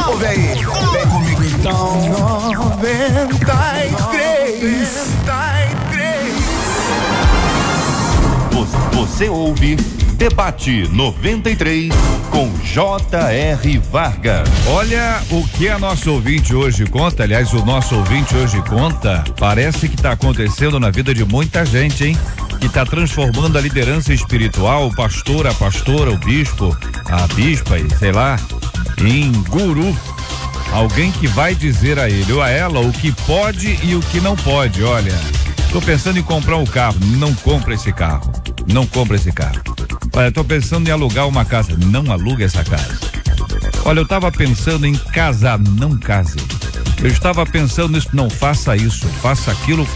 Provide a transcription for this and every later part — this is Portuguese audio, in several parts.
Ouve aí, vem comigo então. 93. Você ouve Debate 93 com J.R. Vargas. Olha o que a nossa ouvinte hoje conta, aliás, o nosso ouvinte hoje conta, parece que está acontecendo na vida de muita gente, hein? Que está transformando a liderança espiritual, o pastor, a pastora, o bispo, a bispa e sei lá, em guru. Alguém que vai dizer a ele ou a ela o que pode e o que não pode. Olha, tô pensando em comprar um carro, não compra esse carro. Não compra esse carro. Olha, tô pensando em alugar uma casa, não aluga essa casa. Olha, eu tava pensando em casar, não case. Eu estava pensando nisso, não faça isso, faça aquilo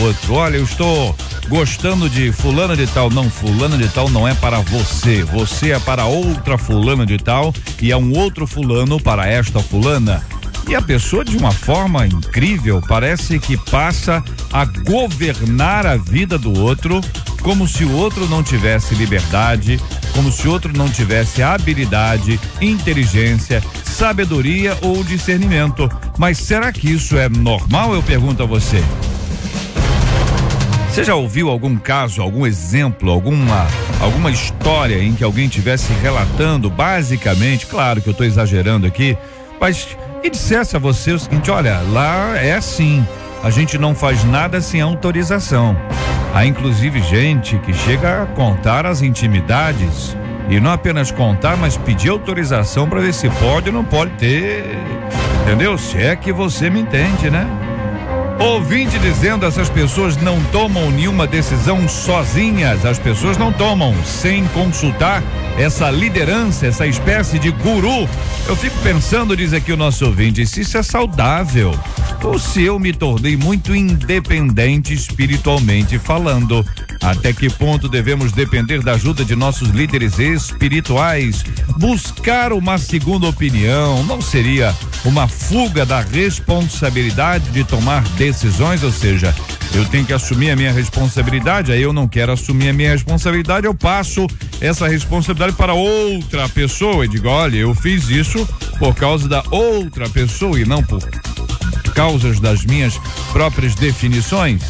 outro. Olha, eu estou gostando de fulana de tal, não, fulana de tal não é para você, você é para outra fulana de tal e é um outro fulano para esta fulana. E a pessoa, de uma forma incrível, parece que passa a governar a vida do outro, como se o outro não tivesse liberdade, como se o outro não tivesse habilidade, inteligência, sabedoria ou discernimento. Mas será que isso é normal? Eu pergunto a você. Você já ouviu algum caso, algum exemplo, alguma história em que alguém estivesse relatando, basicamente, claro que eu estou exagerando aqui, mas e dissesse a você o seguinte: olha, lá é assim, a gente não faz nada sem autorização. Há inclusive gente que chega a contar as intimidades e não apenas contar, mas pedir autorização para ver se pode ou não pode ter, entendeu? Se é que você me entende, né? Ouvinte dizendo, essas pessoas não tomam nenhuma decisão sozinhas, as pessoas não tomam sem consultar essa liderança, essa espécie de guru. Eu fico pensando, diz aqui o nosso ouvinte, se isso é saudável ou se eu me tornei muito independente espiritualmente falando. Até que ponto devemos depender da ajuda de nossos líderes espirituais? Buscar uma segunda opinião não seria uma fuga da responsabilidade de tomar decisões? Ou seja, eu tenho que assumir a minha responsabilidade, aí eu não quero assumir a minha responsabilidade, eu passo essa responsabilidade para outra pessoa e digo, olha, eu fiz isso por causa da outra pessoa e não por causas das minhas próprias definições.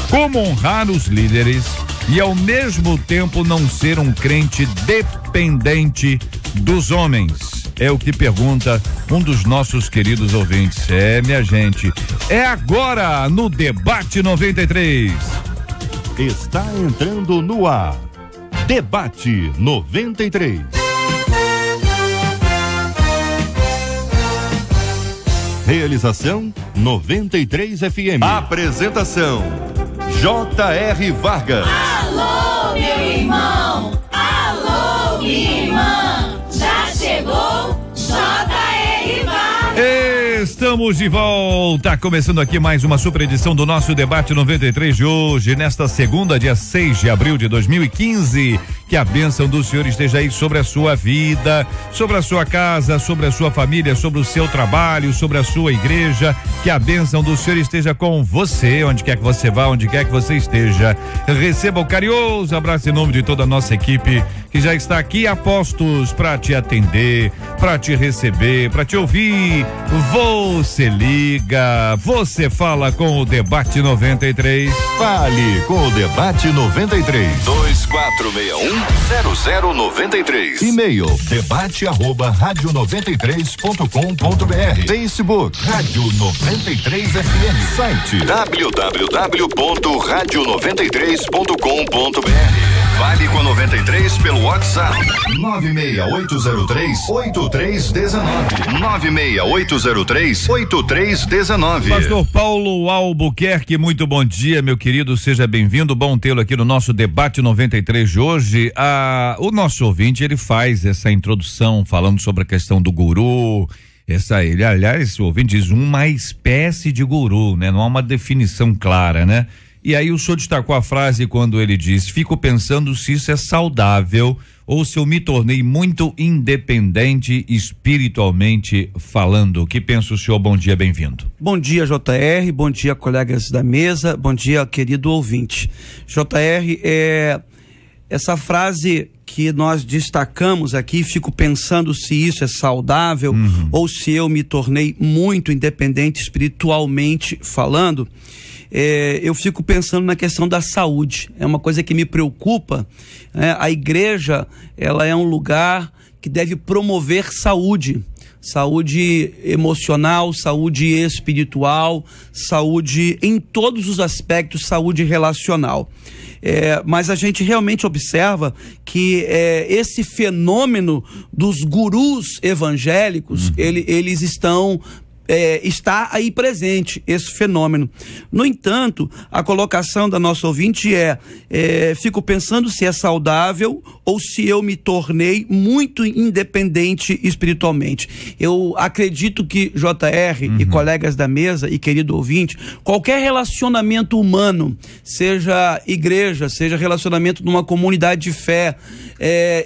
Como honrar os líderes e ao mesmo tempo não ser um crente dependente dos homens? É o que pergunta um dos nossos queridos ouvintes. É, minha gente, é agora no Debate 93. Está entrando no ar. Debate 93. Realização 93 FM. Apresentação J.R. Vargas. Alô, meu irmão! Alô, minha irmã! Já chegou J.R. Vargas! Estamos de volta, começando aqui mais uma super edição do nosso Debate 93 de hoje, nesta segunda, dia 6 de abril de 2015. Que a bênção do Senhor esteja aí sobre a sua vida, sobre a sua casa, sobre a sua família, sobre o seu trabalho, sobre a sua igreja. Que a bênção do Senhor esteja com você, onde quer que você vá, onde quer que você esteja. Receba o carinhoso abraço em nome de toda a nossa equipe que já está aqui a postos para te atender, para te receber, para te ouvir. Você liga, você fala com o Debate 93. Fale com o Debate 93. 2461-0093. E-mail debate@radio93.com.br. Facebook Rádio 93 FM. Site www.radio93.com.br. Fale com a 93 pelo WhatsApp 96803-8319. 96803-8319. Pastor Paulo Albuquerque, muito bom dia, meu querido, seja bem-vindo, bom tê-lo aqui no nosso Debate 93 de hoje. O nosso ouvinte, ele faz essa introdução falando sobre a questão do guru, aliás, o ouvinte diz uma espécie de guru, né? Não há uma definição clara, né? E aí o senhor destacou a frase quando ele diz, fico pensando se isso é saudável ou se eu me tornei muito independente espiritualmente falando. O que pensa o senhor? Bom dia, bem-vindo. Bom dia, JR, bom dia, colegas da mesa, bom dia, querido ouvinte. JR, essa frase que nós destacamos aqui, fico pensando se isso é saudável ou se eu me tornei muito independente espiritualmente falando. Eu fico pensando na questão da saúde. É uma coisa que me preocupa. A igreja, ela é um lugar que deve promover saúde emocional, saúde espiritual, saúde em todos os aspectos, saúde relacional. Mas a gente realmente observa que esse fenômeno dos gurus evangélicos, eles está aí presente, esse fenômeno. No entanto, a colocação da nossa ouvinte fico pensando se é saudável ou se eu me tornei muito independente espiritualmente. Eu acredito que JR e colegas da mesa e querido ouvinte, qualquer relacionamento humano, seja igreja, seja relacionamento numa comunidade de fé,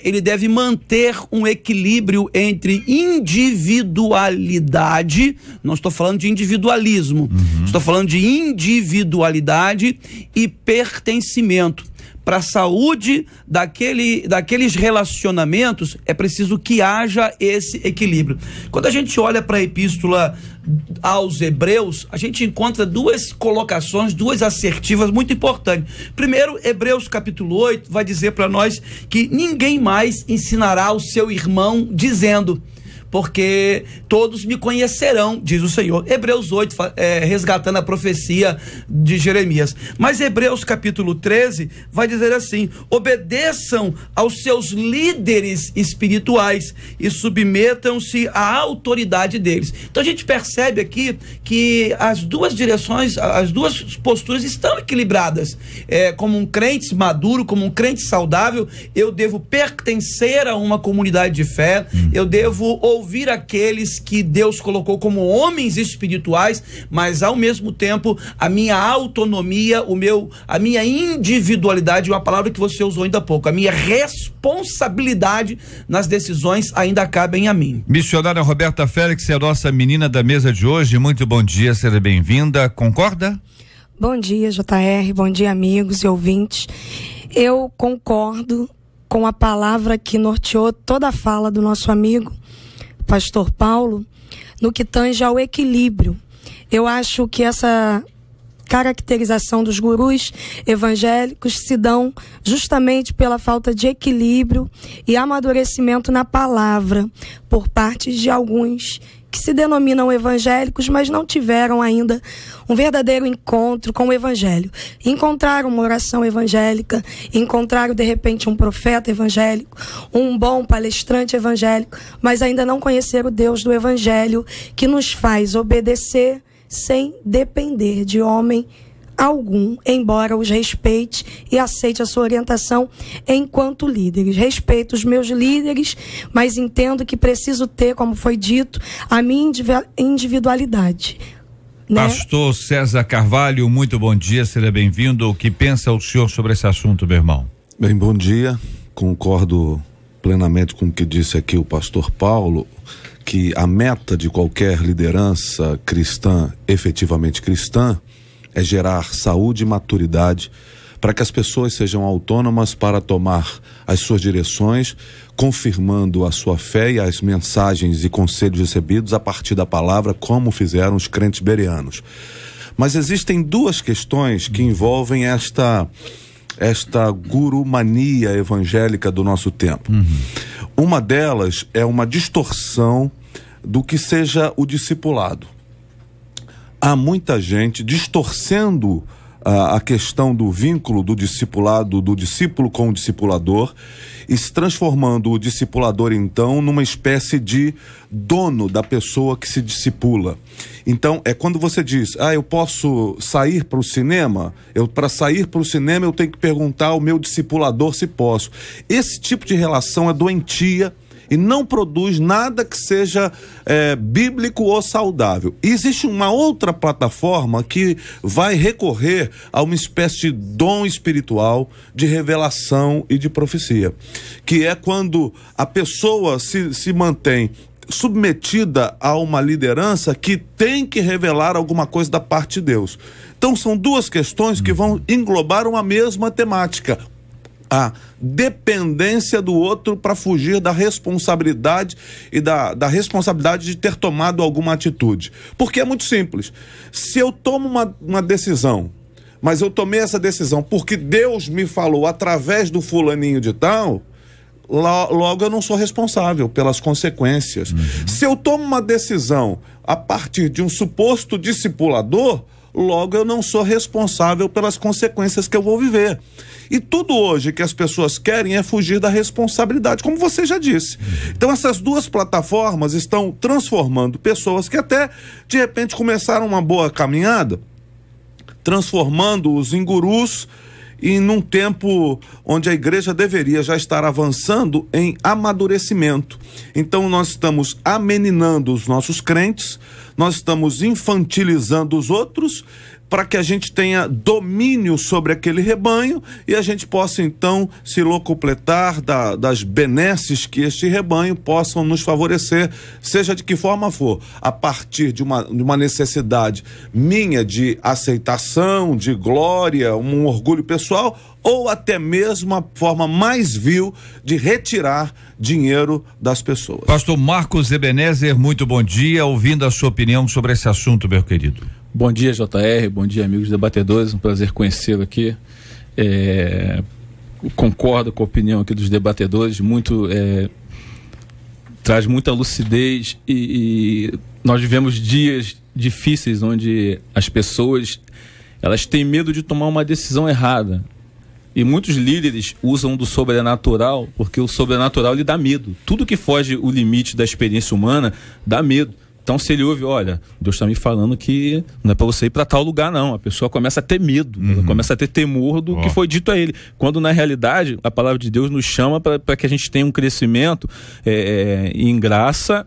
ele deve manter um equilíbrio entre individualidade. Não estou falando de individualismo, estou falando de individualidade e pertencimento. Para a saúde daqueles relacionamentos, é preciso que haja esse equilíbrio. Quando a gente olha para a epístola aos Hebreus, a gente encontra duas colocações, duas assertivas muito importantes. Primeiro, Hebreus capítulo 8 vai dizer para nós que ninguém mais ensinará o seu irmão dizendo: porque todos me conhecerão, diz o Senhor. Hebreus 8, resgatando a profecia de Jeremias. Mas Hebreus capítulo 13 vai dizer assim: obedeçam aos seus líderes espirituais e submetam-se à autoridade deles. Então a gente percebe aqui que as duas direções, as duas posturas estão equilibradas. Como um crente maduro, como um crente saudável, eu devo pertencer a uma comunidade de fé, eu devo ouvir aqueles que Deus colocou como homens espirituais, mas ao mesmo tempo a minha autonomia, a minha individualidade, uma palavra que você usou ainda há pouco, a minha responsabilidade nas decisões ainda cabem a mim. Missionária Roberta Félix é a nossa menina da mesa de hoje. Muito bom dia, seja bem-vinda. Concorda? Bom dia, JR, bom dia, amigos e ouvintes. Eu concordo com a palavra que norteou toda a fala do nosso amigo Pastor Paulo, no que tange ao equilíbrio. Eu acho que essa caracterização dos gurus evangélicos se dão justamente pela falta de equilíbrio e amadurecimento na palavra por parte de alguns que se denominam evangélicos, mas não tiveram ainda um verdadeiro encontro com o evangelho. Encontraram uma oração evangélica, encontraram de repente um profeta evangélico, um bom palestrante evangélico, mas ainda não conheceram o Deus do evangelho, que nos faz obedecer sem depender de homem algum, embora os respeite e aceite a sua orientação enquanto líderes. Respeito os meus líderes, mas entendo que preciso ter, como foi dito, a minha individualidade. Né? Pastor César Carvalho, muito bom dia, seja bem-vindo. O que pensa o senhor sobre esse assunto, meu irmão? Bem, bom dia. Concordo plenamente com o que disse aqui o pastor Paulo, que a meta de qualquer liderança cristã, efetivamente cristã, é gerar saúde e maturidade para que as pessoas sejam autônomas para tomar as suas direções, confirmando a sua fé e as mensagens e conselhos recebidos a partir da palavra, como fizeram os crentes bereanos. Mas existem duas questões que envolvem esta gurumania evangélica do nosso tempo. Uma delas é uma distorção do que seja o discipulado. Há muita gente distorcendo a questão do vínculo do discipulado, do discípulo com o discipulador, e se transformando o discipulador então numa espécie de dono da pessoa que se discipula. Então é quando você diz: eu posso sair para o cinema, para sair para o cinema eu tenho que perguntar ao meu discipulador se posso. Esse tipo de relação é doentia e não produz nada que seja bíblico ou saudável. E existe uma outra plataforma que vai recorrer a uma espécie de dom espiritual, de revelação e de profecia, que é quando a pessoa se mantém submetida a uma liderança que tem que revelar alguma coisa da parte de Deus. Então são duas questões que vão englobar uma mesma temática. a dependência do outro para fugir da responsabilidade e da responsabilidade de ter tomado alguma atitude. Porque é muito simples. Se eu tomo uma decisão, mas eu tomei essa decisão porque Deus me falou através do fulaninho de tal, logo eu não sou responsável pelas consequências. Se eu tomo uma decisão a partir de um suposto discipulador, logo eu não sou responsável pelas consequências que eu vou viver. E tudo hoje que as pessoas querem é fugir da responsabilidade, como você já disse. Então essas duas plataformas estão transformando pessoas que até de repente começaram uma boa caminhada, transformando-os em gurus, e num tempo onde a igreja deveria já estar avançando em amadurecimento. Então nós estamos ameninando os nossos crentes, nós estamos infantilizando os outros, para que a gente tenha domínio sobre aquele rebanho e a gente possa então se locupletar das benesses que este rebanho possam nos favorecer, seja de que forma for, a partir de uma necessidade minha de aceitação, de glória, um orgulho pessoal, ou até mesmo a forma mais vil de retirar dinheiro das pessoas. Pastor Marcos Ebenezer, muito bom dia, ouvindo a sua opinião sobre esse assunto, meu querido. Bom dia, JR, bom dia, amigos debatedores, um prazer conhecê-lo aqui. Concordo com a opinião aqui dos debatedores, traz muita lucidez e nós vivemos dias difíceis onde as pessoas elas têm medo de tomar uma decisão errada. E muitos líderes usam do sobrenatural porque o sobrenatural lhe dá medo. Tudo que foge o limite da experiência humana dá medo. Então, se ele ouve, olha, Deus está me falando que não é para você ir para tal lugar, não. A pessoa começa a ter medo, ela começa a ter temor do que foi dito a ele. Quando, na realidade, a palavra de Deus nos chama para que a gente tenha um crescimento em graça,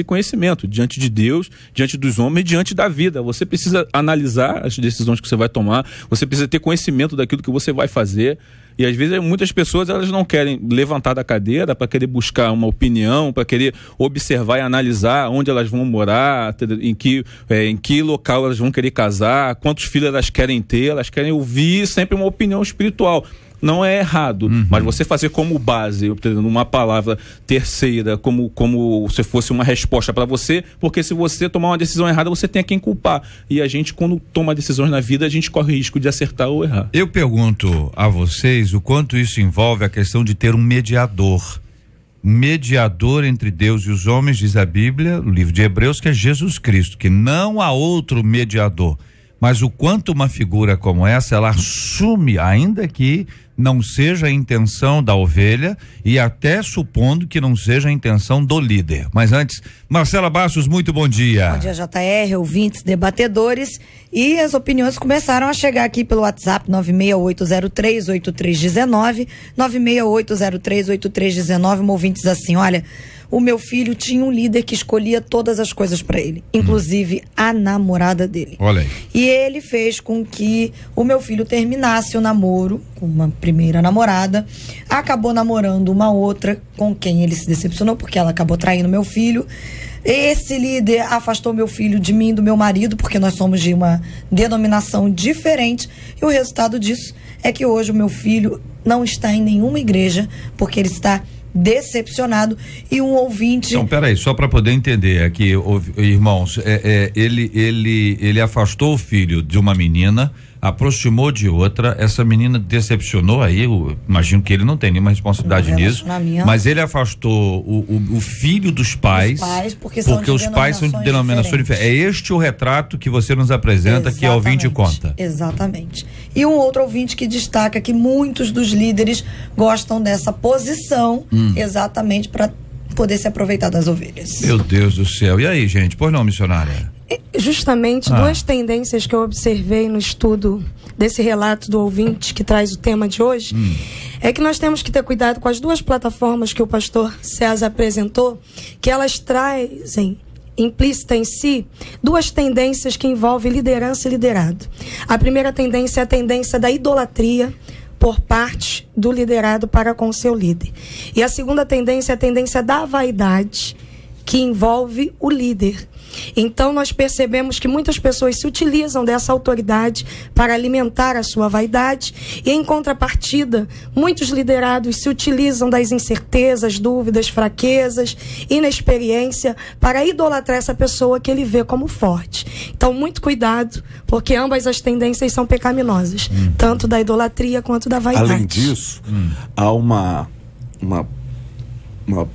e conhecimento diante de Deus, diante dos homens, diante da vida. Você precisa analisar as decisões que você vai tomar, você precisa ter conhecimento daquilo que você vai fazer. E às vezes muitas pessoas elas não querem levantar da cadeira para querer buscar uma opinião, para querer observar e analisar onde elas vão morar, em que local elas vão querer casar, quantos filhos elas querem ter, elas querem ouvir sempre uma opinião espiritual. Não é errado, mas você fazer como base, uma palavra terceira, como se fosse uma resposta para você, porque se você tomar uma decisão errada, você tem a quem culpar. E a gente, quando toma decisões na vida, a gente corre o risco de acertar ou errar. Eu pergunto a vocês o quanto isso envolve a questão de ter um mediador. Mediador entre Deus e os homens, diz a Bíblia, no livro de Hebreus, que é Jesus Cristo, que não há outro mediador. Mas o quanto uma figura como essa, ela assume, ainda que não seja a intenção da ovelha e até supondo que não seja a intenção do líder. Mas antes, Marcela Bastos, muito bom dia. Bom dia, JR, ouvintes, debatedores. E as opiniões começaram a chegar aqui pelo WhatsApp 968038319, 968038319, um ouvinte diz assim, olha, o meu filho tinha um líder que escolhia todas as coisas para ele, inclusive a namorada dele. Olha aí. E ele fez com que o meu filho terminasse o namoro com uma primeira namorada, acabou namorando uma outra com quem ele se decepcionou, porque ela acabou traindo meu filho. Esse líder afastou meu filho de mim e do meu marido, porque nós somos de uma denominação diferente, e o resultado disso é que hoje o meu filho não está em nenhuma igreja, porque ele está decepcionado. E um ouvinte... Então, peraí, só para poder entender aqui, irmãos, ele afastou o filho de uma menina, aproximou de outra, essa menina decepcionou aí, eu imagino que ele não tem nenhuma responsabilidade nisso, mas ele afastou o filho dos pais, porque os pais são de denominações diferentes. É este o retrato que você nos apresenta, exatamente, que o ouvinte conta. Exatamente. E um outro ouvinte que destaca que muitos dos líderes gostam dessa posição, exatamente para poder se aproveitar das ovelhas. Meu Deus do céu. E aí, gente? Pois não, missionária? Justamente duas tendências que eu observei no estudo desse relato do ouvinte que traz o tema de hoje, é que nós temos que ter cuidado com as duas plataformas que o pastor César apresentou, que elas trazem implícita em si duas tendências que envolvem liderança e liderado. A primeira tendência é a tendência da idolatria por parte do liderado para com o seu líder. E a segunda tendência é a tendência da vaidade, que envolve o líder. Então nós percebemos que muitas pessoas se utilizam dessa autoridade para alimentar a sua vaidade e, em contrapartida, muitos liderados se utilizam das incertezas, dúvidas, fraquezas, inexperiência para idolatrar essa pessoa que ele vê como forte. Então, muito cuidado, porque ambas as tendências são pecaminosas, tanto da idolatria quanto da vaidade. Além disso, há uma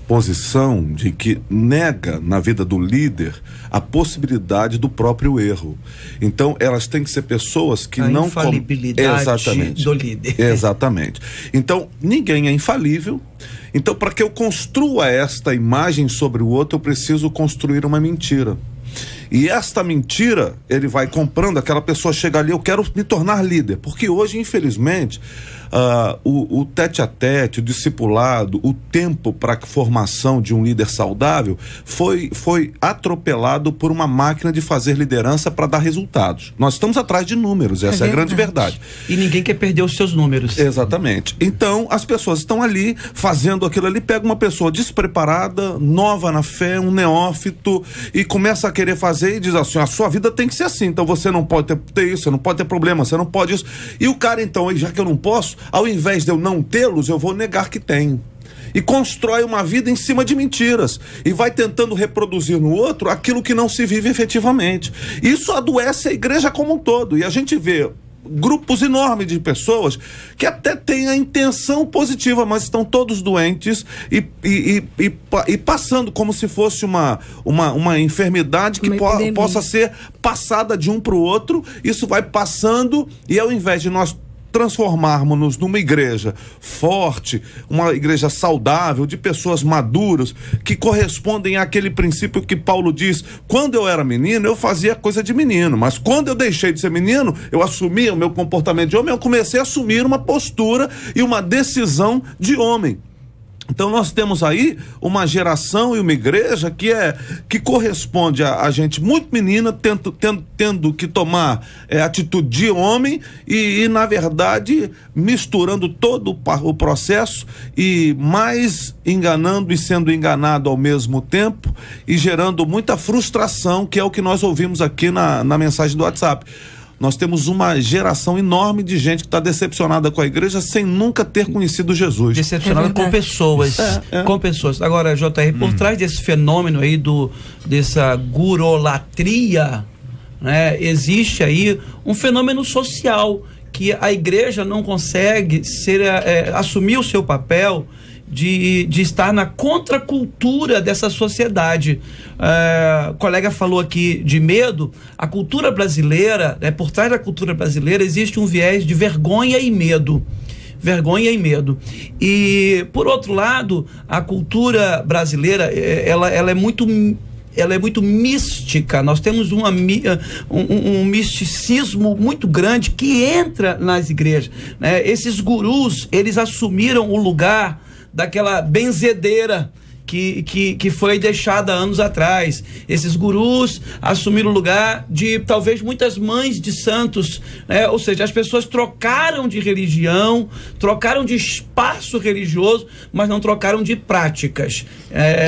posição de que nega na vida do líder a possibilidade do próprio erro. Então, elas têm que ser pessoas que a não... infalibilidade do líder. Exatamente. Então, ninguém é infalível. Então, para que eu construa esta imagem sobre o outro, eu preciso construir uma mentira. E esta mentira, ele vai comprando, aquela pessoa chega ali, eu quero me tornar líder. Porque hoje, infelizmente, o tete-a-tete, o discipulado, o tempo para a formação de um líder saudável foi atropelado por uma máquina de fazer liderança para dar resultados. Nós estamos atrás de números, essa é a grande verdade. E ninguém quer perder os seus números. Exatamente. Então, as pessoas estão ali fazendo aquilo ali, pega uma pessoa despreparada, nova na fé, um neófito, e começa a querer fazer e diz assim, a sua vida tem que ser assim, então você não pode ter isso, você não pode ter problema, você não pode isso. E o cara, então, já que eu não posso, ao invés de eu não tê-los, eu vou negar que tenho. E constrói uma vida em cima de mentiras. E vai tentando reproduzir no outro aquilo que não se vive efetivamente. Isso adoece a igreja como um todo. E a gente vê grupos enormes de pessoas que até têm a intenção positiva, mas estão todos doentes e passando como se fosse uma enfermidade que possa ser passada de um para o outro. Isso vai passando e ao invés de nós transformarmos-nos numa igreja forte, uma igreja saudável, de pessoas maduras, que correspondem àquele princípio que Paulo diz, quando eu era menino, eu fazia coisa de menino, mas quando eu deixei de ser menino, eu assumia o meu comportamento de homem, eu comecei a assumir uma postura e uma decisão de homem. Então nós temos aí uma geração e uma igreja que corresponde a gente muito menina, tendo que tomar atitude de homem e na verdade misturando todo o processo e mais enganando e sendo enganado ao mesmo tempo e gerando muita frustração, que é o que nós ouvimos aqui na mensagem do WhatsApp. Nós temos uma geração enorme de gente que está decepcionada com a igreja sem nunca ter conhecido Jesus. Decepcionada com pessoas. Com pessoas. Agora, JR, por trás desse fenômeno aí dessa gurolatria, né, existe aí um fenômeno social que a igreja não consegue assumir o seu papel de estar na contracultura dessa sociedade. O colega falou aqui de medo. A cultura brasileira, por trás da cultura brasileira existe um viés de vergonha e medo. Vergonha e medo. E, por outro lado, a cultura brasileira, ela é muito mística. Nós temos um misticismo muito grande que entra nas igrejas, né? Esses gurus, eles assumiram o lugar daquela benzedeira que foi deixada anos atrás. Esses gurus assumiram o lugar de talvez muitas mães de santos, né? Ou seja, as pessoas trocaram de religião, trocaram de espaço religioso, mas não trocaram de práticas.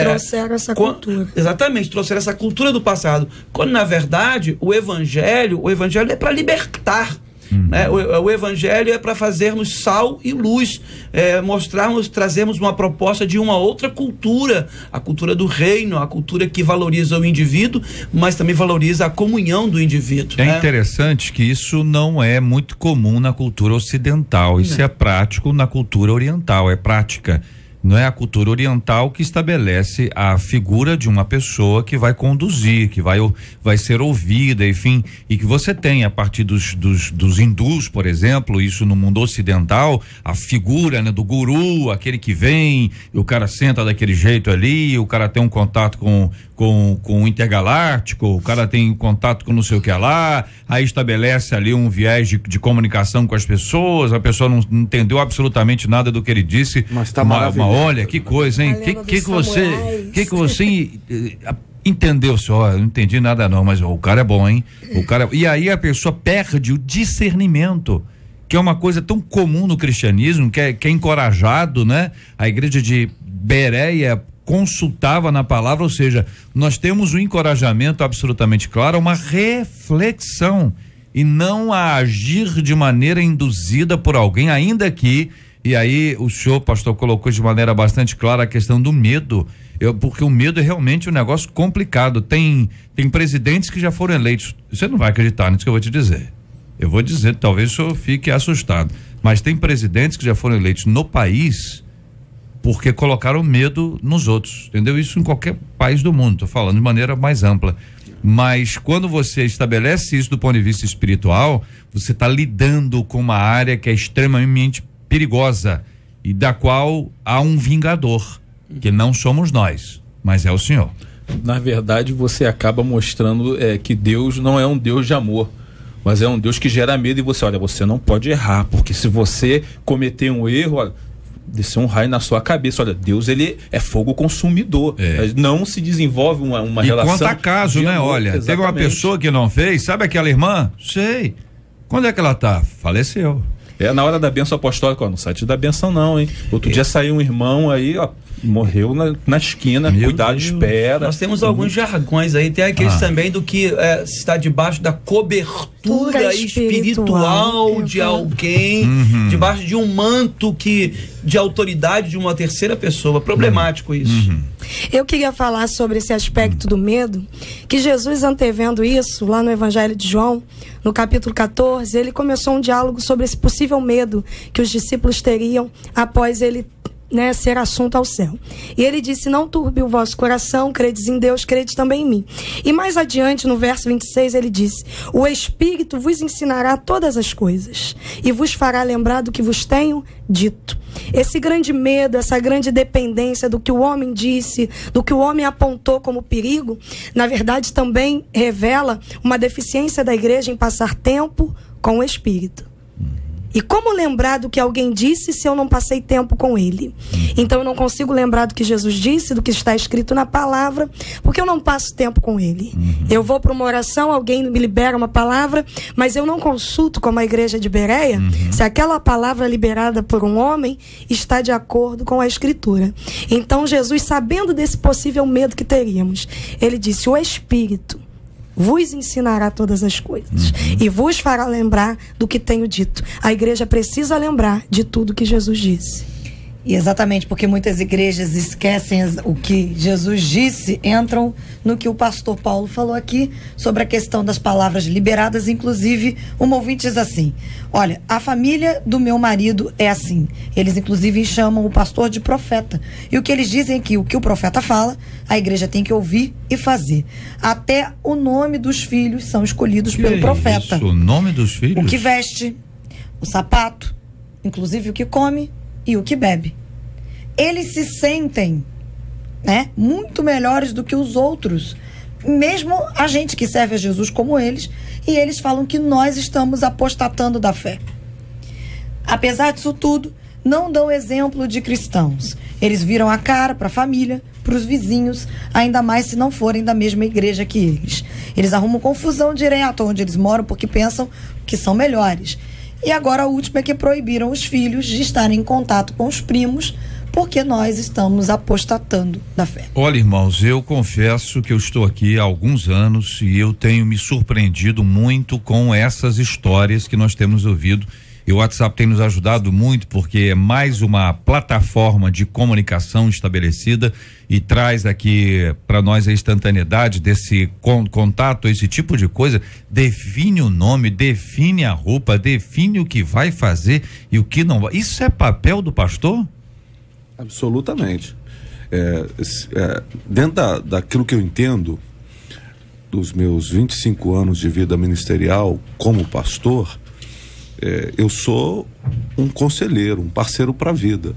Trouxeram essa cultura. Exatamente, trouxeram essa cultura do passado. Quando, na verdade, o evangelho é para libertar. O evangelho é para fazermos sal e luz, trazermos uma proposta de uma outra cultura, a cultura do reino, a cultura que valoriza o indivíduo, mas também valoriza a comunhão do indivíduo. É interessante que isso não é muito comum na cultura ocidental, isso é prático na cultura oriental, é prática. Não é a cultura oriental que estabelece a figura de uma pessoa que vai conduzir, que vai ser ouvida, enfim, e que você tem a partir dos hindus, por exemplo, isso no mundo ocidental, a figura, né, do guru, aquele que vem, e o cara senta daquele jeito ali, o cara tem um contato com o intergaláctico, o cara tem contato com não sei o que lá, aí estabelece ali um viés de comunicação com as pessoas, a pessoa não entendeu absolutamente nada do que ele disse. Mas tá maravilhoso. Olha, que coisa, hein? Que você entendeu, senhor? Eu não entendi nada não, mas o cara é bom, hein? E aí a pessoa perde o discernimento, que é uma coisa tão comum no cristianismo, que é encorajado, né? A igreja de Bereia consultava na palavra, ou seja, nós temos um encorajamento absolutamente claro, uma reflexão e não a agir de maneira induzida por alguém, ainda que, e aí o senhor, pastor, colocou de maneira bastante clara a questão do medo, porque o medo é realmente um negócio complicado. Tem presidentes que já foram eleitos, você não vai acreditar nisso que eu vou te dizer. Eu vou dizer, talvez o senhor fique assustado, mas tem presidentes que já foram eleitos no país porque colocaram medo nos outros, entendeu? Isso em qualquer país do mundo, tô falando de maneira mais ampla. Mas quando você estabelece isso do ponto de vista espiritual, você está lidando com uma área que é extremamente perigosa e da qual há um vingador, que não somos nós, mas é o Senhor. Na verdade, você acaba mostrando que Deus não é um Deus de amor, mas é um Deus que gera medo. E você não pode errar, porque se você cometer um erro, descer um raio na sua cabeça. Olha, Deus, ele é fogo consumidor. Não se desenvolve uma relação. E quanto a caso, né? Amor, olha, exatamente. Teve uma pessoa que não fez, sabe aquela irmã? Sei. Quando é que ela tá? Faleceu. Na hora da bênção apostólica, ó, no site da bênção não, hein? Outro dia saiu um irmão aí, ó, morreu na esquina, cuidado, espera. Nós temos alguns jargões aí, tem aqueles também do que está debaixo da cobertura espiritual de alguém, debaixo de um manto de autoridade de uma terceira pessoa. Problemático isso. Eu queria falar sobre esse aspecto do medo, que Jesus, antevendo isso, lá no Evangelho de João, no capítulo 14, ele começou um diálogo sobre esse possível medo que os discípulos teriam após ele ser assunto ao céu. E ele disse: não turbe o vosso coração, credes em Deus, credes também em mim. E mais adiante, no verso 26, ele disse: o Espírito vos ensinará todas as coisas e vos fará lembrar do que vos tenho dito. Esse grande medo, essa grande dependência do que o homem disse, do que o homem apontou como perigo, na verdade também revela uma deficiência da igreja em passar tempo com o Espírito. E como lembrar do que alguém disse se eu não passei tempo com ele? Então eu não consigo lembrar do que Jesus disse, do que está escrito na palavra, porque eu não passo tempo com ele. Eu vou para uma oração, alguém me libera uma palavra, mas eu não consulto, como a igreja de Bereia, se aquela palavra liberada por um homem está de acordo com a Escritura. Então Jesus, sabendo desse possível medo que teríamos, ele disse: o Espírito vos ensinará todas as coisas e vos fará lembrar do que tenho dito. A igreja precisa lembrar de tudo que Jesus disse. E exatamente porque muitas igrejas esquecem o que Jesus disse, entram no que o pastor Paulo falou aqui sobre a questão das palavras liberadas. Inclusive, um ouvinte diz assim: olha, a família do meu marido é assim. Eles inclusive chamam o pastor de profeta. E o que eles dizem é que o que o profeta fala, a igreja tem que ouvir e fazer. Até o nome dos filhos são escolhidos pelo profeta. Isso, o nome dos filhos? O que veste, o sapato, inclusive o que come e o que bebe. Eles se sentem, muito melhores do que os outros, mesmo a gente que serve a Jesus como eles, e eles falam que nós estamos apostatando da fé. Apesar disso tudo, não dão exemplo de cristãos. Eles viram a cara para a família, para os vizinhos, ainda mais se não forem da mesma igreja que eles. Eles arrumam confusão direto onde eles moram porque pensam que são melhores. E agora a última é que proibiram os filhos de estarem em contato com os primos, porque nós estamos apostatando da fé. Olha, irmãos, eu confesso que eu estou aqui há alguns anos e eu tenho me surpreendido muito com essas histórias que nós temos ouvido. E o WhatsApp tem nos ajudado muito, porque é mais uma plataforma de comunicação estabelecida e traz aqui para nós a instantaneidade desse contato, esse tipo de coisa. Define o nome, define a roupa, define o que vai fazer e o que não vai. Isso é papel do pastor? Absolutamente. Dentro daquilo que eu entendo dos meus 25 anos de vida ministerial como pastor, eu sou um conselheiro, um parceiro para a vida.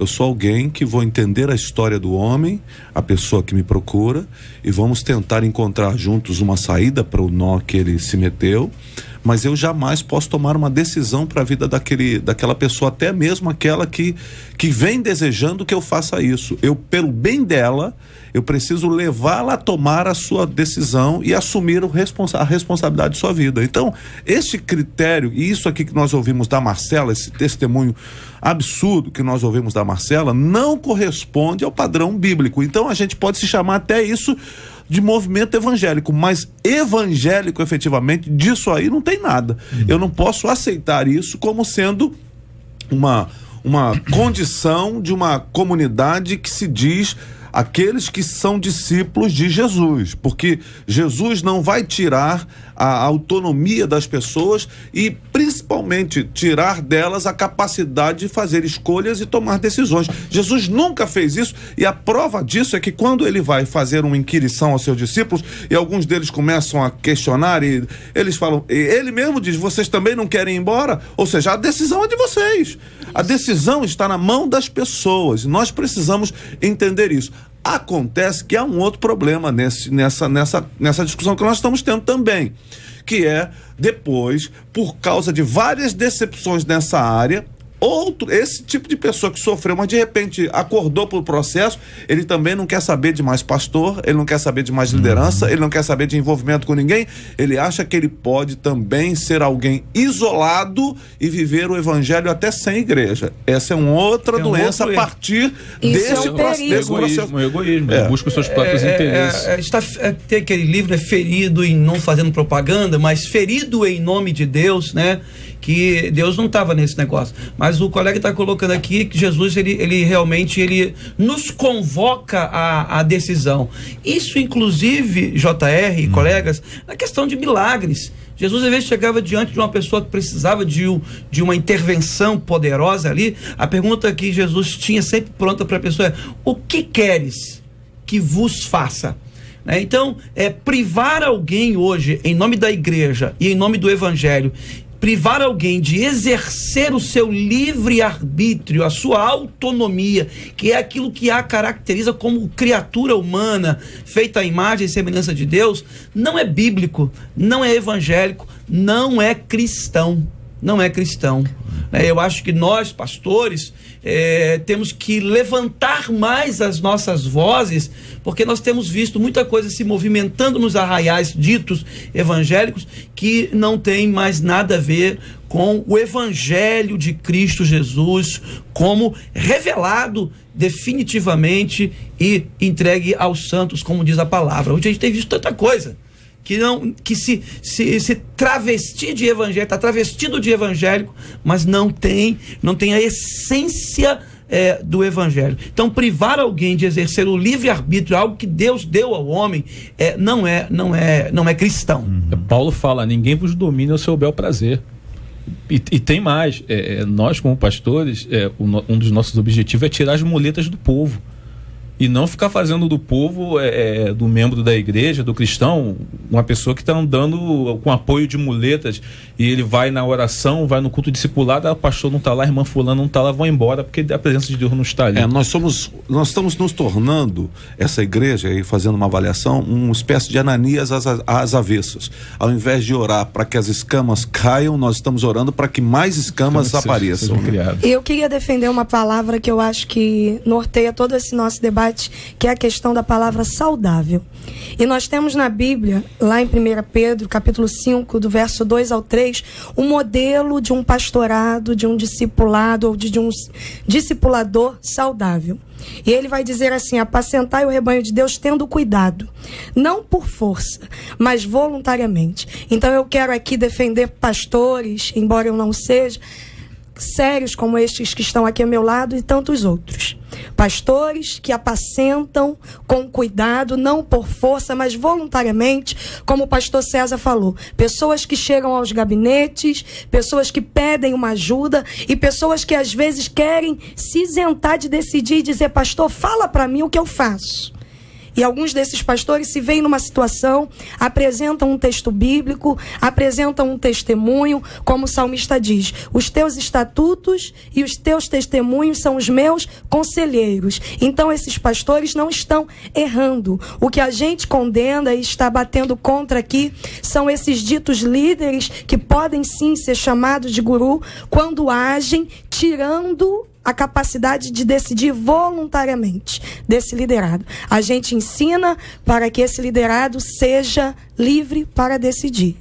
Eu sou alguém que vou entender a história do homem, a pessoa que me procura, e vamos tentar encontrar juntos uma saída para o nó que ele se meteu, mas eu jamais posso tomar uma decisão para a vida daquela pessoa, até mesmo aquela que vem desejando que eu faça isso. Eu, pelo bem dela, eu preciso levá-la a tomar a sua decisão e assumir a responsabilidade de sua vida. Então, este critério, e isso aqui que nós ouvimos da Marcela, esse testemunho absurdo que nós ouvimos da Marcela, não corresponde ao padrão bíblico. Então, a gente pode se chamar até isso de movimento evangélico, mas evangélico, efetivamente, disso aí não tem nada. Eu não posso aceitar isso como sendo uma condição de uma comunidade que se diz aqueles que são discípulos de Jesus, porque Jesus não vai tirar a autonomia das pessoas e principalmente tirar delas a capacidade de fazer escolhas e tomar decisões. Jesus nunca fez isso, e a prova disso é que quando ele vai fazer uma inquirição aos seus discípulos e alguns deles começam a questionar e eles falam, ele mesmo diz, vocês também não querem ir embora? Ou seja, a decisão é de vocês. A decisão está na mão das pessoas. Nós precisamos entender isso. Acontece que há um outro problema nessa discussão que nós estamos tendo também, que é, depois, por causa de várias decepções nessa área, esse tipo de pessoa que sofreu, mas de repente acordou pro processo, ele também não quer saber de mais pastor, ele não quer saber de mais liderança, ele não quer saber de envolvimento com ninguém, ele acha que ele pode também ser alguém isolado e viver o evangelho até sem igreja. Essa é uma outra doença a partir desse processo. Egoísmo. Busca os seus próprios interesses. Tem aquele livro, ferido em não fazendo propaganda, mas ferido em nome de Deus, né? Que Deus não estava nesse negócio. Mas o colega está colocando aqui que Jesus, ele realmente nos convoca à decisão. Isso, inclusive, JR e colegas, na questão de milagres. Jesus, às vezes, chegava diante de uma pessoa que precisava de uma intervenção poderosa ali. A pergunta que Jesus tinha sempre pronta para a pessoa é: o que queres que vos faça? Então, privar alguém hoje, em nome da igreja e em nome do evangelho, privar alguém de exercer o seu livre-arbítrio, a sua autonomia, que é aquilo que a caracteriza como criatura humana, feita à imagem e semelhança de Deus, não é bíblico, não é evangélico, não é cristão. Não é cristão. Eu acho que nós, pastores, temos que levantar mais as nossas vozes, porque nós temos visto muita coisa se movimentando nos arraiais ditos evangélicos que não tem mais nada a ver com o evangelho de Cristo Jesus como revelado definitivamente e entregue aos santos, como diz a palavra. Hoje a gente tem visto tanta coisa que se travestir de evangélico, está travestido de evangélico, mas não tem a essência do evangelho. Então, privar alguém de exercer o livre-arbítrio, algo que Deus deu ao homem, não é cristão. Paulo fala: ninguém vos domina ao seu bel prazer. E tem mais, nós como pastores, um dos nossos objetivos é tirar as muletas do povo. E não ficar fazendo do povo, do membro da igreja, do cristão, uma pessoa que está andando com apoio de muletas, e ele vai na oração, vai no culto discipulado, o pastor não está lá, a irmã fulana não está lá, vão embora, porque a presença de Deus não está ali. Nós estamos nos tornando, essa igreja, aí fazendo uma avaliação, uma espécie de Ananias às avessas. Ao invés de orar para que as escamas caiam, nós estamos orando para que mais escamas apareçam. Eu queria defender uma palavra que eu acho que norteia todo esse nosso debate, que é a questão da palavra saudável. E nós temos na Bíblia, lá em 1 Pedro, capítulo 5, do verso 2 ao 3, um modelo de um pastorado, de um discipulado ou de um discipulador saudável. E ele vai dizer assim: apacentai o rebanho de Deus tendo cuidado, não por força, mas voluntariamente. Então eu quero aqui defender pastores, embora eu não seja, sérios como estes que estão aqui ao meu lado e tantos outros. Pastores que apacentam com cuidado, não por força, mas voluntariamente, como o pastor César falou. Pessoas que chegam aos gabinetes, pessoas que pedem uma ajuda e pessoas que às vezes querem se isentar de decidir e dizer: pastor, fala para mim o que eu faço. E alguns desses pastores se veem numa situação, apresentam um texto bíblico, apresentam um testemunho, como o salmista diz: os teus estatutos e os teus testemunhos são os meus conselheiros. Então esses pastores não estão errando. O que a gente condena e está batendo contra aqui são esses ditos líderes que podem sim ser chamados de guru quando agem tirando a capacidade de decidir voluntariamente desse liderado. A gente ensina para que esse liderado seja livre para decidir.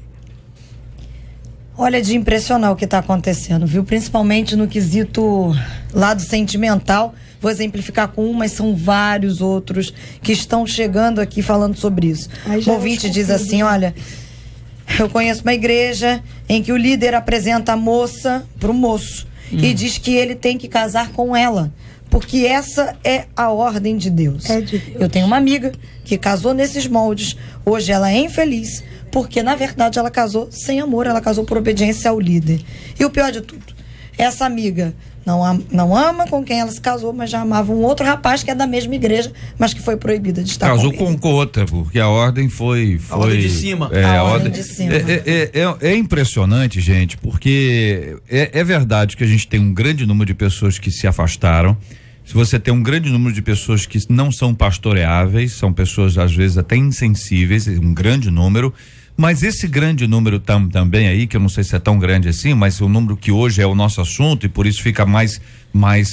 Olha, de impressionar o que está acontecendo, viu? Principalmente no quesito lado sentimental. Vou exemplificar com um, mas são vários outros que estão chegando aqui falando sobre isso. O ouvinte diz assim: olha, eu conheço uma igreja em que o líder apresenta a moça para o moço e diz que ele tem que casar com ela, porque essa é a ordem de Deus. É de Deus. Eu tenho uma amiga que casou nesses moldes. Hoje ela é infeliz, porque na verdade ela casou sem amor, ela casou por obediência ao líder. E o pior de tudo, essa amiga não ama com quem ela se casou, mas já amava um outro rapaz que é da mesma igreja, mas que foi proibida de estar casou com ele. com outra, porque a ordem foi a ordem de cima. A ordem de cima. É impressionante, gente, porque é verdade que a gente tem um grande número de pessoas que se afastaram. Se você tem um grande número de pessoas que não são pastoreáveis, são pessoas às vezes até insensíveis, um grande número. Mas esse grande número também aí, que eu não sei se é tão grande assim, mas o número que hoje é o nosso assunto e por isso fica mais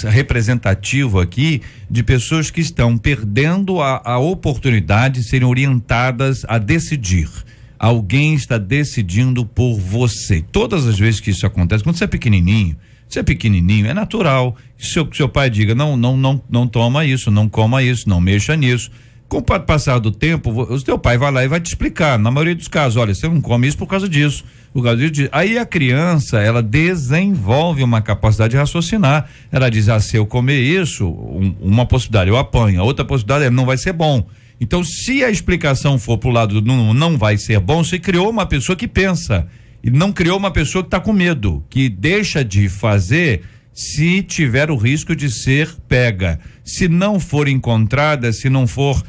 representativo aqui, de pessoas que estão perdendo a oportunidade de serem orientadas a decidir. Alguém está decidindo por você. Todas as vezes que isso acontece, quando você é pequenininho, é natural. Seu pai diga, não toma isso, não coma isso, não mexa nisso. Com o passar do tempo, o teu pai vai lá e vai te explicar, na maioria dos casos: olha, você não come isso por causa disso, Aí a criança, ela desenvolve uma capacidade de raciocinar. Ela diz: se eu comer isso, uma possibilidade eu apanho, a outra possibilidade não vai ser bom. Então, se a explicação for pro lado do não vai ser bom, você criou uma pessoa que pensa, e não criou uma pessoa que está com medo, que deixa de fazer se tiver o risco de ser pega. Se não for encontrada, se não for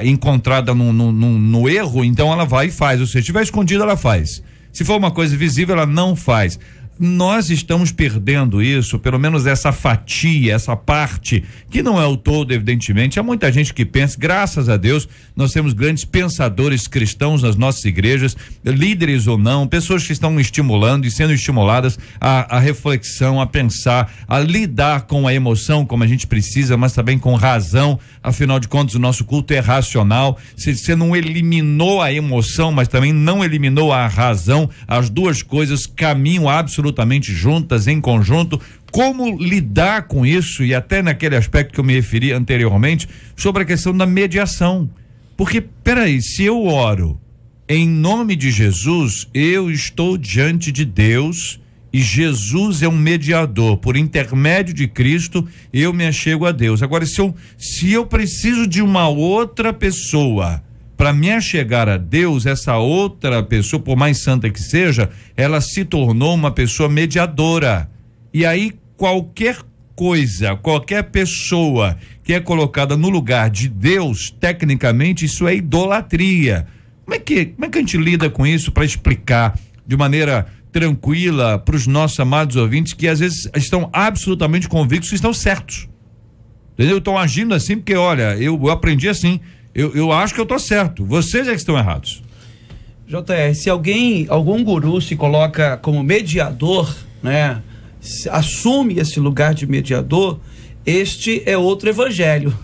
encontrada no erro, então ela vai e faz. Ou seja, se estiver escondida, ela faz. Se for uma coisa visível, ela não faz. Nós estamos perdendo isso, pelo menos essa fatia, essa parte, que não é o todo, evidentemente. Há muita gente que pensa, graças a Deus, nós temos grandes pensadores cristãos nas nossas igrejas, líderes ou não, pessoas que estão estimulando e sendo estimuladas a reflexão, a pensar, a lidar com a emoção como a gente precisa, mas também com razão. Afinal de contas, o nosso culto é racional. Você não eliminou a emoção, mas também não eliminou a razão. As duas coisas caminham absolutamente juntas, em conjunto. Como lidar com isso? E até naquele aspecto que eu me referi anteriormente, sobre a questão da mediação. Porque, peraí, se eu oro em nome de Jesus, eu estou diante de Deus e Jesus é um mediador. Por intermédio de Cristo, eu me achego a Deus. Agora, se eu preciso de uma outra pessoa para me achegar a Deus, essa outra pessoa, por mais santa que seja, ela se tornou uma pessoa mediadora. E aí qualquer coisa, qualquer pessoa que é colocada no lugar de Deus, tecnicamente isso é idolatria. Como é que a gente lida com isso para explicar de maneira tranquila para os nossos amados ouvintes que às vezes estão absolutamente convictos que estão certos? Entendeu? Estão agindo assim porque, olha, eu aprendi assim. Eu acho que eu tô certo, vocês é que estão errados. JR, se algum guru se coloca como mediador, né, assume esse lugar de mediador, este é outro evangelho.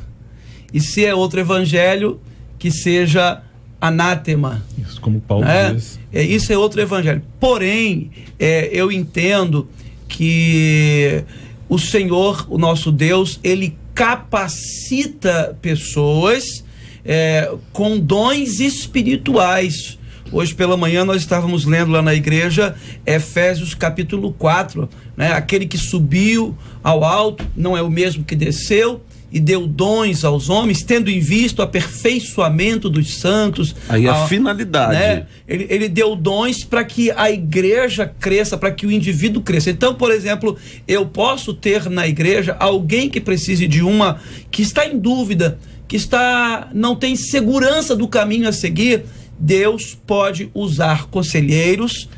E se é outro evangelho, que seja anátema. Isso, como Paulo diz. Isso é outro evangelho. Porém, eu entendo que o Senhor, o nosso Deus, ele capacita pessoas com dons espirituais. Hoje pela manhã nós estávamos lendo lá na igreja Efésios capítulo 4, né? Aquele que subiu ao alto não é o mesmo que desceu e deu dons aos homens, tendo em vista o aperfeiçoamento dos santos. Aí a finalidade, né? Ele deu dons para que a igreja cresça, para que o indivíduo cresça. Então, por exemplo, eu posso ter na igreja alguém que precise de que está em dúvida, não tem segurança do caminho a seguir, Deus pode usar conselheiros,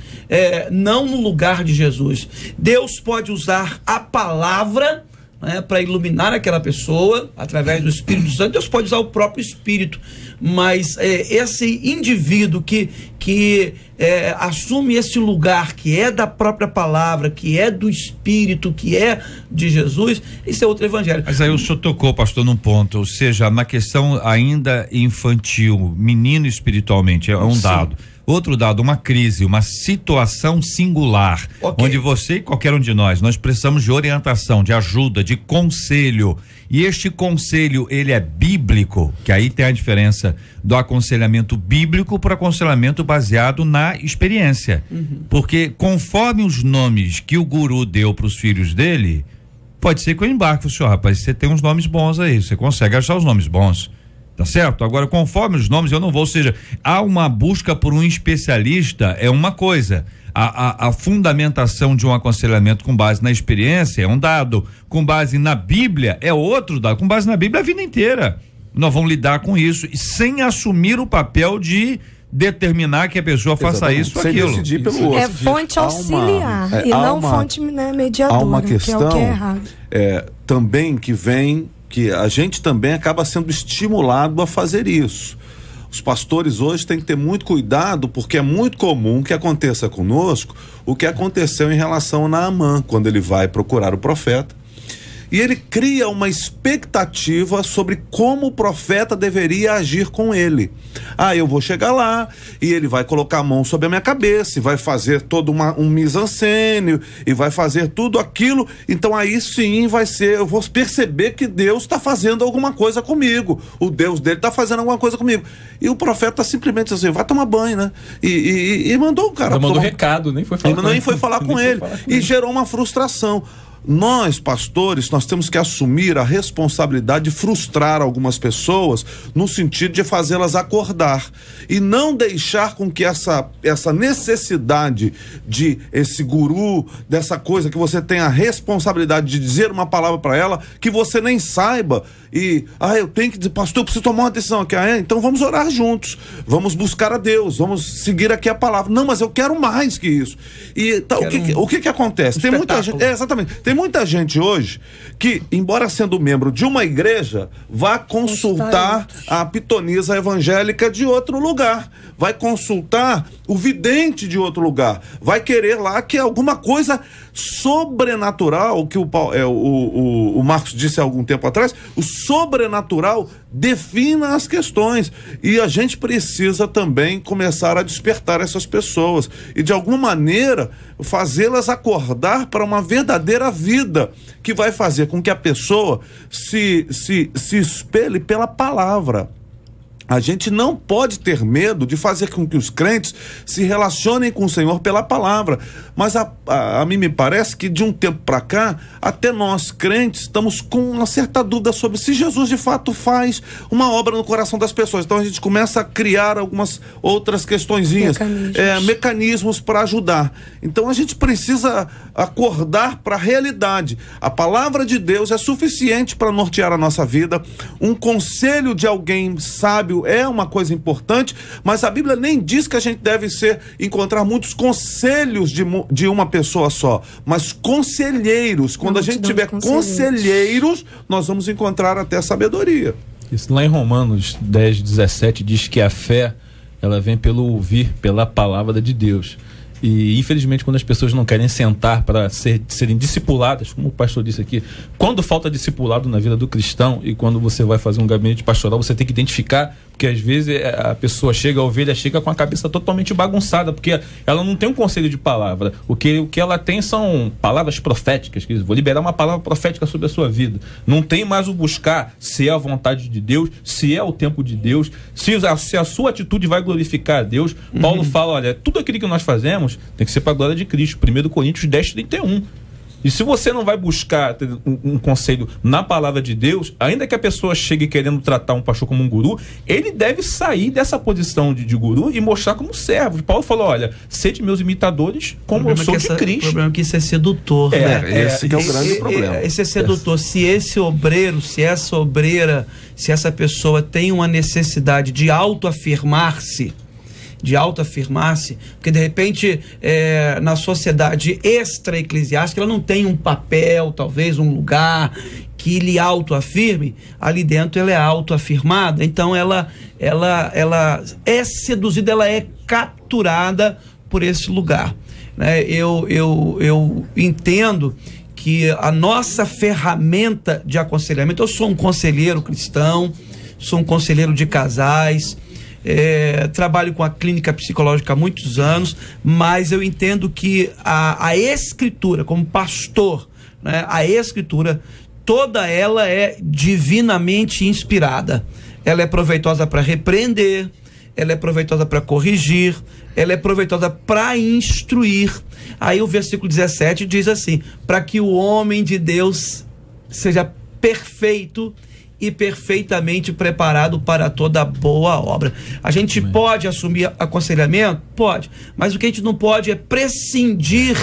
não no lugar de Jesus. Deus pode usar a palavra, né, para iluminar aquela pessoa através do Espírito Santo. Deus pode usar o próprio Espírito, mas esse indivíduo que assume esse lugar que é da própria palavra, que é do Espírito, que é de Jesus, esse é outro evangelho. Mas aí o senhor tocou, pastor, num ponto, ou seja, na questão ainda infantil, menino espiritualmente, é um dado. Outro dado, uma crise, uma situação singular, onde você e qualquer um de nós precisamos de orientação, de ajuda, de conselho. E este conselho, ele é bíblico, que aí tem a diferença do aconselhamento bíblico para aconselhamento baseado na experiência. Porque conforme os nomes que o guru deu para os filhos dele, pode ser que eu embarque, senhor, rapaz, você tem uns nomes bons aí, você consegue achar os nomes bons. Tá certo? Agora, conforme os nomes, eu não vou, ou seja, há uma busca por um especialista, é uma coisa. A fundamentação de um aconselhamento com base na experiência é um dado, com base na Bíblia é outro dado, com base na Bíblia a vida inteira. Nós vamos lidar com isso e sem assumir o papel de determinar que a pessoa faça isso ou aquilo. Decidir pelo outro. É fonte auxiliar e não fonte mediadora, há uma questão, que é o que é errado. Também que a gente também acaba sendo estimulado a fazer isso. Os pastores hoje têm que ter muito cuidado, porque é muito comum que aconteça conosco o que aconteceu em relação a Naamã, quando ele vai procurar o profeta. E ele cria uma expectativa sobre como o profeta deveria agir com ele. Eu vou chegar lá e ele vai colocar a mão sobre a minha cabeça e vai fazer todo um mise-en-scène e vai fazer tudo aquilo. Então aí sim eu vou perceber que Deus está fazendo alguma coisa comigo. O Deus dele está fazendo alguma coisa comigo. E o profeta simplesmente assim, vai tomar banho, né? E mandou o cara. Mandou recado, nem foi falar com ele. E gerou uma frustração. Nós, pastores, nós temos que assumir a responsabilidade de frustrar algumas pessoas no sentido de fazê-las acordar e não deixar com que essa necessidade de esse guru, dessa coisa que você tem a responsabilidade de dizer uma palavra para ela que você nem saiba eu tenho que dizer, pastor, eu preciso tomar uma decisão aqui, então vamos orar juntos, vamos buscar a Deus, vamos seguir aqui a palavra. Não, mas eu quero mais que isso. E o que acontece? Tem muita gente, exatamente, tem muita gente hoje que, embora sendo membro de uma igreja, vai consultar a pitonisa evangélica de outro lugar, vai consultar o vidente de outro lugar, vai querer lá que alguma coisa sobrenatural, que o Marcos disse há algum tempo atrás, o sobrenatural defina as questões, e a gente precisa também começar a despertar essas pessoas e de alguma maneira fazê-las acordar para uma verdadeira vida que vai fazer com que a pessoa se espelhe pela palavra. A gente não pode ter medo de fazer com que os crentes se relacionem com o Senhor pela palavra, mas a mim me parece que de um tempo para cá, até nós crentes estamos com uma certa dúvida sobre se Jesus de fato faz uma obra no coração das pessoas. Então a gente começa a criar algumas outras questõezinhas, mecanismos para ajudar. Então a gente precisa acordar para a realidade. A palavra de Deus é suficiente para nortear a nossa vida. Um conselho de alguém sábio é uma coisa importante, mas a Bíblia nem diz que a gente deve encontrar muitos conselhos de uma pessoa só, mas conselheiros. Quando a gente tiver conselheiros, nós vamos encontrar até sabedoria. Isso lá em Romanos 10:17 diz que a fé, ela vem pelo ouvir, pela palavra de Deus. E infelizmente quando as pessoas não querem sentar para serem discipuladas, como o pastor disse aqui, quando falta discipulado na vida do cristão, e quando você vai fazer um gabinete pastoral, você tem que identificar, porque às vezes a pessoa chega, a ovelha chega com a cabeça totalmente bagunçada, porque ela não tem um conselho de palavra. O que ela tem são palavras proféticas, que vou liberar uma palavra profética sobre a sua vida. Não tem mais o buscar se é a vontade de Deus, se é o tempo de Deus, se a sua atitude vai glorificar a Deus. Paulo fala, olha, tudo aquilo que nós fazemos tem que ser para a glória de Cristo. 1 Coríntios 10:31. E se você não vai buscar um conselho na palavra de Deus, ainda que a pessoa chegue querendo tratar um pastor como um guru, ele deve sair dessa posição de guru e mostrar como servo. Paulo falou, olha, sede meus imitadores como eu sou de Cristo. O problema é que isso é sedutor, né? Esse que é o grande problema. Esse é sedutor. Se esse obreiro, se essa obreira, se essa pessoa tem uma necessidade de autoafirmar-se, porque de repente na sociedade extra-eclesiástica ela não tem um papel, talvez um lugar que lhe autoafirme, ali dentro ela é autoafirmada, então ela é seduzida, ela é capturada por esse lugar, né? Eu entendo que a nossa ferramenta de aconselhamento, eu sou um conselheiro cristão, sou um conselheiro de casais, trabalho com a clínica psicológica há muitos anos, mas eu entendo que a escritura, como pastor, né, a escritura, toda ela é divinamente inspirada. Ela é proveitosa para repreender, ela é proveitosa para corrigir, ela é proveitosa para instruir. Aí o versículo 17 diz assim: para que o homem de Deus seja perfeito e perfeitamente preparado para toda boa obra. A gente pode assumir aconselhamento? Pode, mas o que a gente não pode é prescindir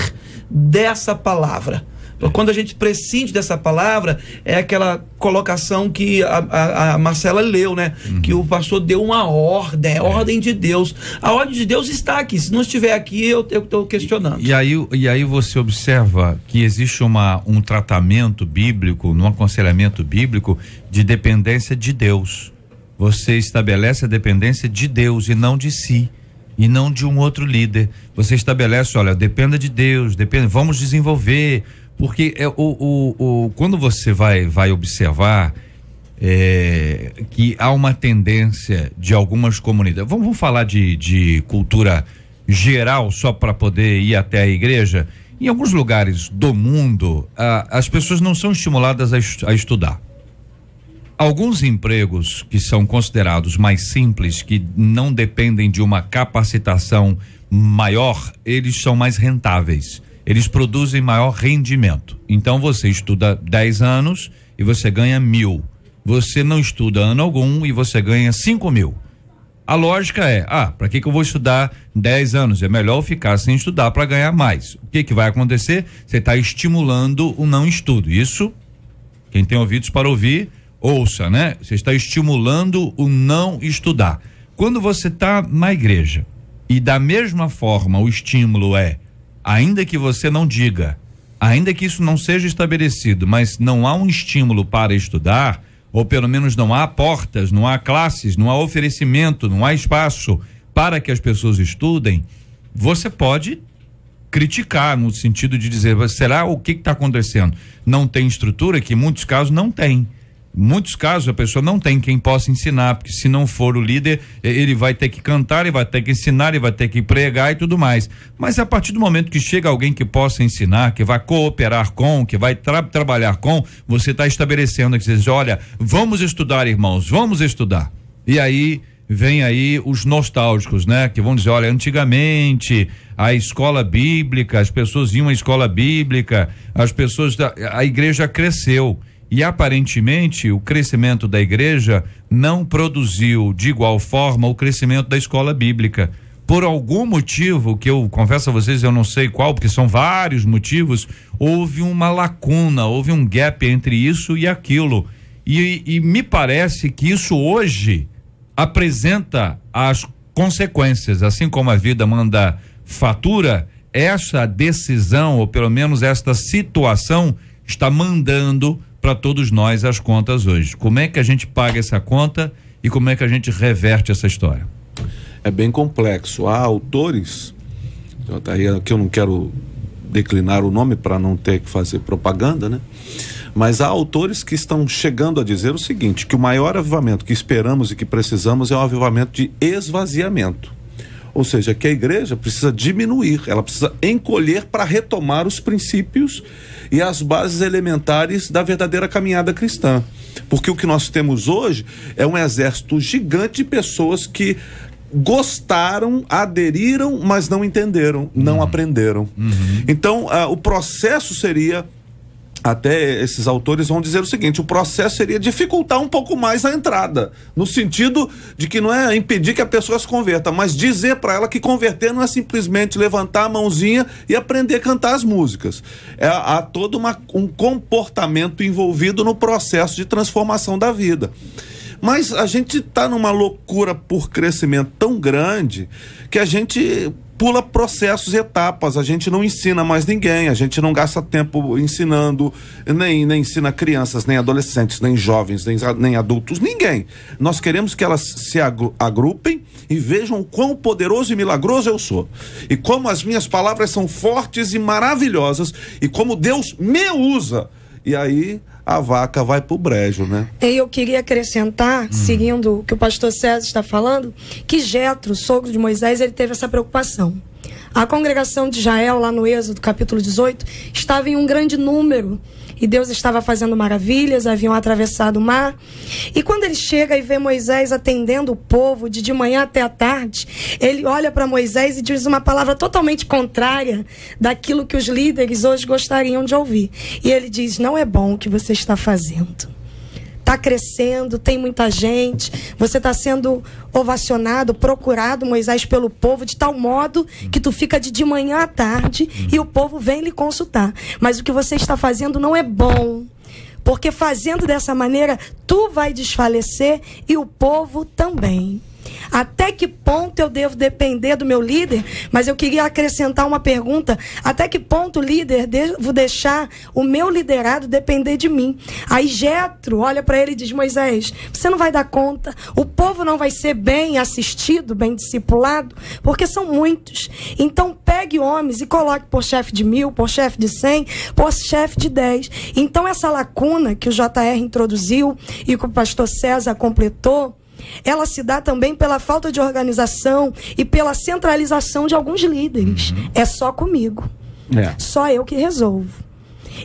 dessa palavra. Quando a gente prescinde dessa palavra, é aquela colocação que a Marcela leu, né? Que o pastor deu uma ordem, ordem de Deus. A ordem de Deus está aqui. Se não estiver aqui, eu estou questionando. E aí você observa que existe um tratamento bíblico, um aconselhamento bíblico de dependência de Deus. Você estabelece a dependência de Deus e não de si. E não de um outro líder. Você estabelece, olha, dependa de Deus, vamos desenvolver. Porque quando você vai observar que há uma tendência de algumas comunidades, vamos falar de cultura geral, só para poder ir até a igreja. Em alguns lugares do mundo, as pessoas não são estimuladas a estudar. Alguns empregos que são considerados mais simples, que não dependem de uma capacitação maior, eles são mais rentáveis. Eles produzem maior rendimento. Então você estuda 10 anos e você ganha 1.000. Você não estuda ano algum e você ganha 5.000. A lógica é, para que eu vou estudar 10 anos? É melhor eu ficar sem estudar para ganhar mais. O que vai acontecer? Você está estimulando o não estudo. Isso, quem tem ouvidos para ouvir, ouça, né? Você está estimulando o não estudar. Quando você está na igreja e da mesma forma o estímulo ainda que você não diga, ainda que isso não seja estabelecido, mas não há um estímulo para estudar, ou pelo menos não há portas, não há classes, não há oferecimento, não há espaço para que as pessoas estudem, você pode criticar no sentido de dizer, será o que está acontecendo? Não tem estrutura, que em muitos casos não tem. Em muitos casos a pessoa não tem quem possa ensinar, porque se não for o líder, ele vai ter que cantar, ele vai ter que ensinar, ele vai ter que pregar e tudo mais. Mas a partir do momento que chega alguém que possa ensinar, que vai cooperar com, que vai trabalhar com, você está estabelecendo que você diz, olha, vamos estudar, irmãos, vamos estudar. E aí vem aí os nostálgicos, né? Que vão dizer, olha, antigamente a escola bíblica, as pessoas iam à escola bíblica, a igreja cresceu. E aparentemente o crescimento da igreja não produziu de igual forma o crescimento da escola bíblica. Por algum motivo, que eu confesso a vocês, eu não sei qual, porque são vários motivos, houve uma lacuna, houve um gap entre isso e aquilo. E me parece que isso hoje apresenta as consequências, assim como a vida manda fatura, essa decisão, ou pelo menos esta situação, está mandando para todos nós as contas hoje. Como é que a gente paga essa conta e como é que a gente reverte essa história? É bem complexo. Há autores, que eu não quero declinar o nome para não ter que fazer propaganda, né? Mas há autores que estão chegando a dizer o seguinte, que o maior avivamento que esperamos e que precisamos é um avivamento de esvaziamento. Ou seja, que a igreja precisa diminuir, ela precisa encolher para retomar os princípios e as bases elementares da verdadeira caminhada cristã. Porque o que nós temos hoje é um exército gigante de pessoas que gostaram, aderiram, mas não entenderam, não aprenderam. Então, o processo seria, até esses autores vão dizer o seguinte, o processo seria dificultar um pouco mais a entrada, no sentido de que não é impedir que a pessoa se converta, mas dizer para ela que converter não é simplesmente levantar a mãozinha e aprender a cantar as músicas. Há todo um comportamento envolvido no processo de transformação da vida. Mas a gente está numa loucura por crescimento tão grande que a gente pula processos e etapas, a gente não ensina mais ninguém, a gente não gasta tempo ensinando, nem ensina crianças, nem adolescentes, nem jovens, nem adultos, ninguém. Nós queremos que elas se agrupem e vejam o quão poderoso e milagroso eu sou. E como as minhas palavras são fortes e maravilhosas, e como Deus me usa. E aí a vaca vai pro brejo, né? E eu queria acrescentar, seguindo o que o pastor César está falando, que Jetro, sogro de Moisés, ele teve essa preocupação. A congregação de Israel, lá no Êxodo, capítulo 18, estava em um grande número. E Deus estava fazendo maravilhas, haviam atravessado o mar. E quando ele chega e vê Moisés atendendo o povo de manhã até a tarde, ele olha para Moisés e diz uma palavra totalmente contrária daquilo que os líderes hoje gostariam de ouvir. E ele diz, não é bom o que você está fazendo. Está crescendo, tem muita gente, você está sendo ovacionado, procurado, Moisés, pelo povo, de tal modo que tu fica de manhã à tarde e o povo vem lhe consultar. Mas o que você está fazendo não é bom, porque fazendo dessa maneira, tu vai desfalecer e o povo também. Até que ponto eu devo depender do meu líder? Mas eu queria acrescentar uma pergunta. Até que ponto, líder, devo deixar o meu liderado depender de mim? Aí Jetro olha para ele e diz, Moisés, você não vai dar conta, o povo não vai ser bem assistido, bem discipulado, porque são muitos. Então pegue homens e coloque por chefe de 1000, por chefe de 100, por chefe de 10. Então essa lacuna que o JR introduziu e que o pastor César completou, ela se dá também pela falta de organização e pela centralização de alguns líderes. É só comigo. Só eu que resolvo.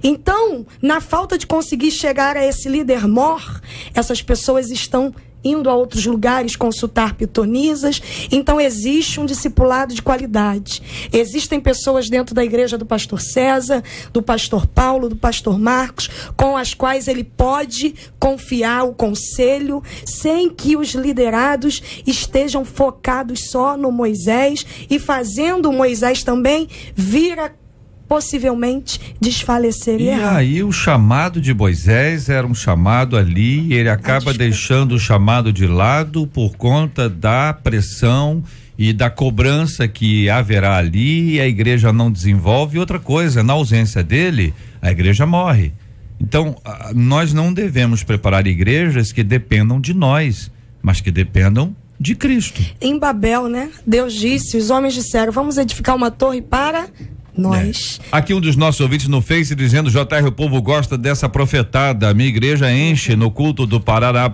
Então, na falta de conseguir chegar a esse líder mor, essas pessoas estão indo a outros lugares consultar pitonisas. Então existe um discipulado de qualidade. Existem pessoas dentro da igreja do pastor César, do pastor Paulo, do pastor Marcos, com as quais ele pode confiar o conselho, sem que os liderados estejam focados só no Moisés e fazendo o Moisés também vir a possivelmente desfalecer e errar. Aí o chamado de Moisés era um chamado ali, e ele acaba deixando o chamado de lado por conta da pressão e da cobrança que haverá ali, e a igreja não desenvolve. E outra coisa, na ausência dele, a igreja morre. Então, nós não devemos preparar igrejas que dependam de nós, mas que dependam de Cristo. Em Babel, né? Deus disse, os homens disseram, vamos edificar uma torre para nós. Aqui um dos nossos ouvintes no Face dizendo, JR, o povo gosta dessa profetada, a minha igreja enche no culto do Paraná.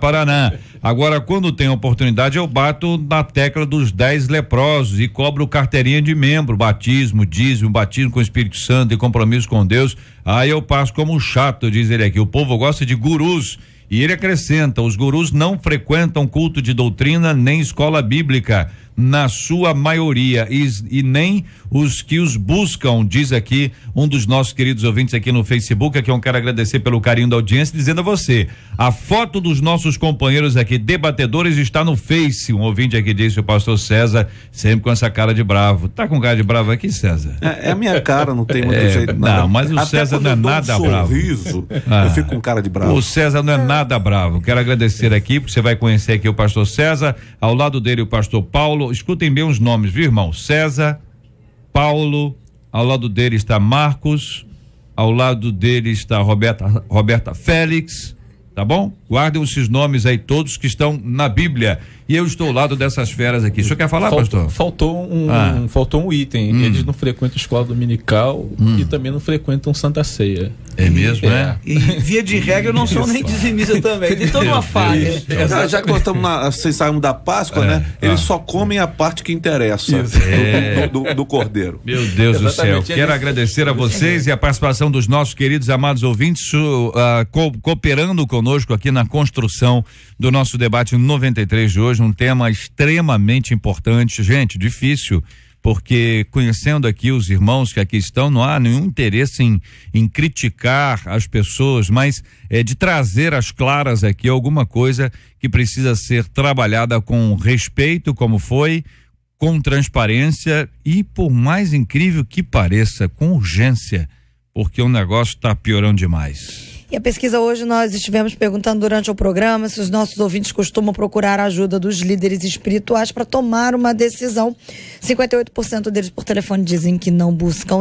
Agora, quando tem oportunidade, eu bato na tecla dos 10 leprosos e cobro carteirinha de membro, batismo, dízimo, batismo com o Espírito Santo e compromisso com Deus. Aí eu passo como chato, diz ele aqui. O povo gosta de gurus. E ele acrescenta, os gurus não frequentam culto de doutrina nem escola bíblica, na sua maioria, e nem os que os buscam, diz aqui um dos nossos queridos ouvintes aqui no Facebook, a quem eu quero agradecer pelo carinho da audiência, dizendo a você, a foto dos nossos companheiros aqui, debatedores, está no Face. Um ouvinte aqui disse, o pastor César, sempre com essa cara de bravo. Tá com cara de bravo aqui, César? É a minha cara, não tem muito jeito. Não, mas o César não é nada bravo. Eu fico com cara de bravo. O César não é nada bravo. Quero agradecer aqui, porque você vai conhecer aqui o pastor César, ao lado dele o pastor Paulo. Escutem bem os nomes, viu, irmão? César, Paulo, ao lado dele está Marcos, ao lado dele está Roberta Félix, tá bom? Guardem esses nomes aí todos que estão na Bíblia. E eu estou ao lado dessas feras aqui. O senhor quer falar, pastor? Faltou um item. Eles não frequentam escola dominical e também não frequentam Santa Ceia. É mesmo, né? E via de regra eu não sou nem dizimista também. Tem toda uma falha. Já que nós estamos vocês saímos da Páscoa, né? Eles só comem a parte que interessa do cordeiro. Meu Deus do céu. Quero agradecer a vocês e a participação dos nossos queridos amados ouvintes cooperando conosco aqui na construção do nosso debate 93 de hoje. hoje um tema extremamente importante, gente, difícil, porque conhecendo aqui os irmãos que aqui estão, não há nenhum interesse em criticar as pessoas, mas de trazer às claras aqui alguma coisa que precisa ser trabalhada com respeito, como foi, com transparência e, por mais incrível que pareça, com urgência, porque o negócio está piorando demais. E a pesquisa hoje, nós estivemos perguntando durante o programa se os nossos ouvintes costumam procurar a ajuda dos líderes espirituais para tomar uma decisão. 58% deles por telefone dizem que não buscam,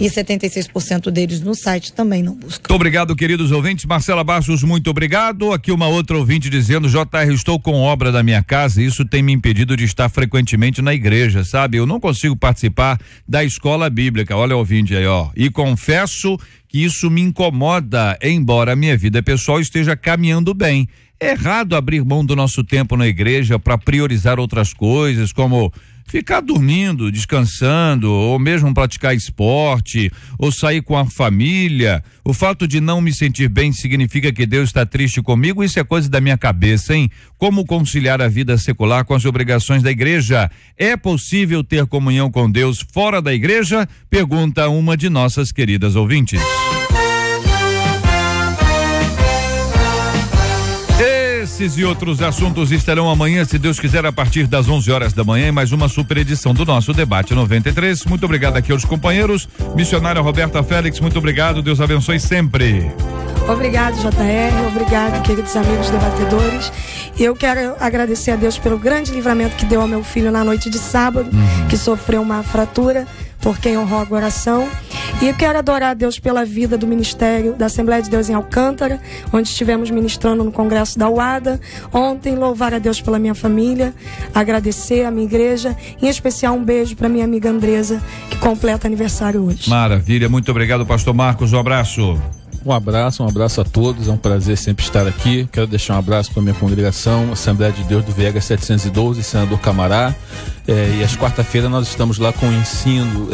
e 76% deles no site também não buscam. Muito obrigado, queridos ouvintes. Marcela Bastos, muito obrigado. Aqui uma outra ouvinte dizendo: JR, estou com obra da minha casa e isso tem me impedido de estar frequentemente na igreja, sabe? Eu não consigo participar da escola bíblica. Olha o ouvinte aí, ó. E confesso que isso me incomoda, embora a minha vida pessoal esteja caminhando bem. É errado abrir mão do nosso tempo na igreja para priorizar outras coisas, como ficar dormindo, descansando, ou mesmo praticar esporte, ou sair com a família. O fato de não me sentir bem significa que Deus está triste comigo? Isso é coisa da minha cabeça, hein? Como conciliar a vida secular com as obrigações da igreja? É possível ter comunhão com Deus fora da igreja? Pergunta uma de nossas queridas ouvintes. Esses e outros assuntos estarão amanhã, se Deus quiser, a partir das 11 horas da manhã, em mais uma super edição do nosso Debate 93. Muito obrigado aqui aos companheiros. Missionária Roberta Félix, muito obrigado. Deus abençoe sempre. Obrigado, JR. Obrigado, queridos amigos debatedores. Eu quero agradecer a Deus pelo grande livramento que deu ao meu filho na noite de sábado, que sofreu uma fratura, por quem eu rogo oração. E eu quero adorar a Deus pela vida do Ministério da Assembleia de Deus em Alcântara, onde estivemos ministrando no Congresso da UADA. Ontem, louvar a Deus pela minha família, agradecer a minha igreja, em especial um beijo para minha amiga Andresa, que completa aniversário hoje. Maravilha, muito obrigado, pastor Marcos, um abraço. Um abraço a todos, é um prazer sempre estar aqui. Quero deixar um abraço para a minha congregação, Assembleia de Deus do Viegas 712, Senador Camará. E às quarta-feira nós estamos lá com o ensino,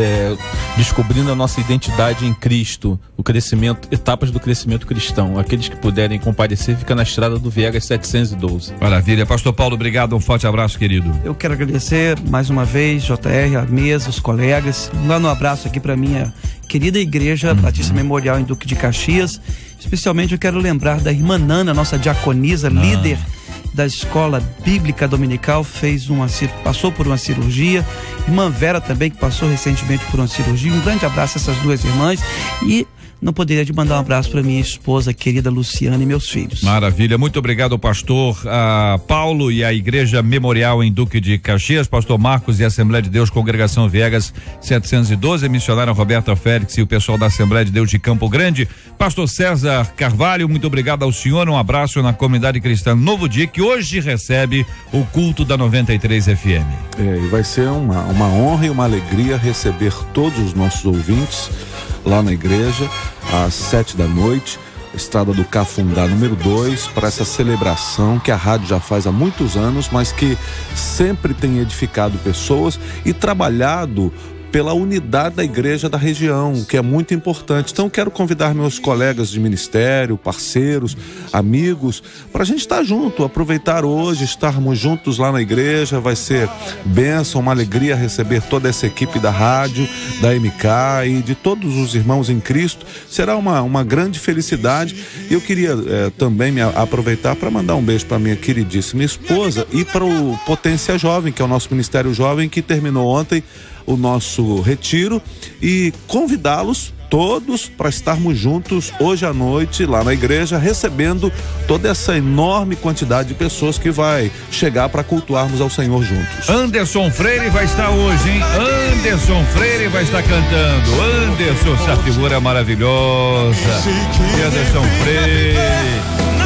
descobrindo a nossa identidade em Cristo, o crescimento, etapas do crescimento cristão. Aqueles que puderem comparecer, fica na estrada do Viegas 712. Maravilha. Pastor Paulo, obrigado, um forte abraço, querido. Eu quero agradecer mais uma vez, JR, a mesa, os colegas. Um abraço aqui para minha querida igreja Batista Memorial em Duque de Caxias. Especialmente eu quero lembrar da irmã Nana, nossa diaconisa, líder da escola bíblica dominical, passou por uma cirurgia. Irmã Vera também, que passou recentemente por uma cirurgia. Um grande abraço a essas duas irmãs. E não poderia de mandar um abraço para minha esposa querida Luciana e meus filhos. Maravilha, muito obrigado, pastor Paulo e a Igreja Memorial em Duque de Caxias, pastor Marcos e a Assembleia de Deus, Congregação Viegas 712, missionária Roberta Félix e o pessoal da Assembleia de Deus de Campo Grande, pastor César Carvalho, muito obrigado ao senhor, um abraço na comunidade cristã Novo Dia, que hoje recebe o culto da 93 FM. E vai ser uma honra e uma alegria receber todos os nossos ouvintes lá na igreja, às 7 da noite, Estrada do Cafundá, número 2, para essa celebração que a rádio já faz há muitos anos, mas que sempre tem edificado pessoas e trabalhado pela unidade da igreja da região, o que é muito importante. Então quero convidar meus colegas de ministério, parceiros, amigos, para a gente estar junto, aproveitar hoje, estarmos juntos lá na igreja. Vai ser bênção, uma alegria receber toda essa equipe da rádio, da MK e de todos os irmãos em Cristo. Será uma grande felicidade. Eu queria também me aproveitar para mandar um beijo para minha queridíssima esposa e para o Potência Jovem, que é o nosso Ministério Jovem, que terminou ontem o nosso retiro, e convidá-los todos para estarmos juntos hoje à noite lá na igreja, recebendo toda essa enorme quantidade de pessoas que vai chegar para cultuarmos ao Senhor juntos. Anderson Freire vai estar hoje, hein? Anderson Freire vai estar cantando. Anderson, essa figura maravilhosa. Anderson Freire,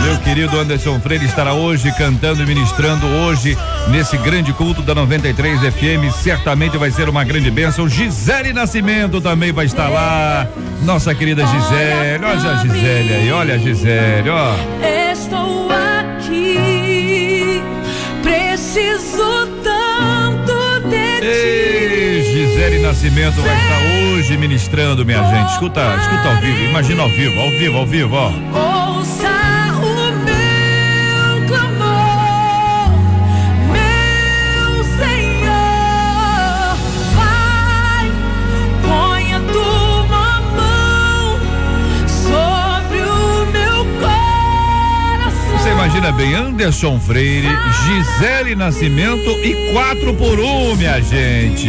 meu querido Anderson Freire, estará hoje cantando e ministrando hoje nesse grande culto da 93 FM. Certamente vai ser uma grande bênção. Gisele Nascimento também vai estar lá. Nossa querida Gisele, olha a Gisele aí, olha a Gisele, ó. Estou aqui, preciso tanto de Ei, Gisele Nascimento vai estar hoje ministrando, minha gente. Escuta ao vivo, imagina ao vivo, ó. Ouça o meu clamor, também Anderson Freire, Gisele Nascimento e 4x1, minha gente.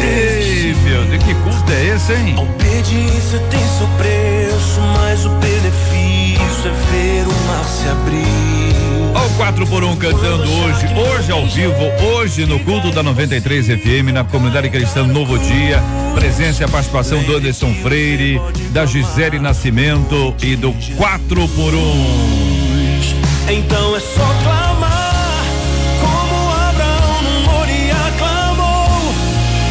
Ei, meu Deus, que culto é esse, hein? A obediência tem seu preço, mas o benefício é ver o mar se abrir. Olha o 4x1 cantando hoje ao vivo, hoje no culto da 93 FM, na comunidade cristã Novo Dia. Presença e a participação do Anderson Freire, da Gisele Nascimento e do 4x1. Então é só clamar, como Abraão no Moriá clamou,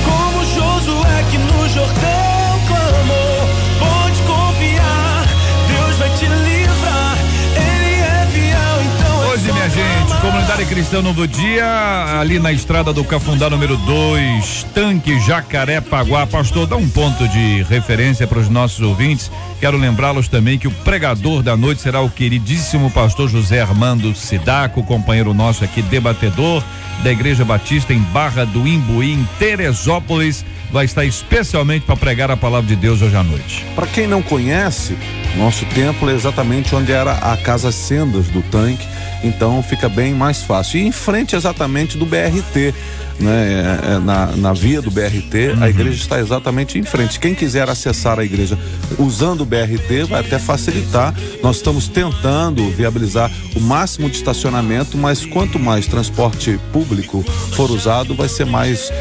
como Josué que no Jordão clamou. Pode confiar, Deus vai te livrar, Ele é fiel, então é Hoje, minha gente, comunidade cristã Novo Dia, ali na estrada do Cafundá número 2, Tanque Jacarepaguá. Pastor, dá um ponto de referência para os nossos ouvintes. Quero lembrá-los também que o pregador da noite será o queridíssimo pastor José Armando Sidaco, companheiro nosso aqui, debatedor da Igreja Batista em Barra do Imbuí, em Teresópolis. Vai estar especialmente para pregar a palavra de Deus hoje à noite. Para quem não conhece, nosso templo é exatamente onde era a Casa Sendas do Tanque, então fica bem mais fácil. E em frente exatamente do BRT, né? Na via do BRT, a igreja está exatamente em frente. Quem quiser acessar a igreja usando o BRT vai até facilitar. Nós estamos tentando viabilizar o máximo de estacionamento, mas quanto mais transporte público for usado, vai ser mais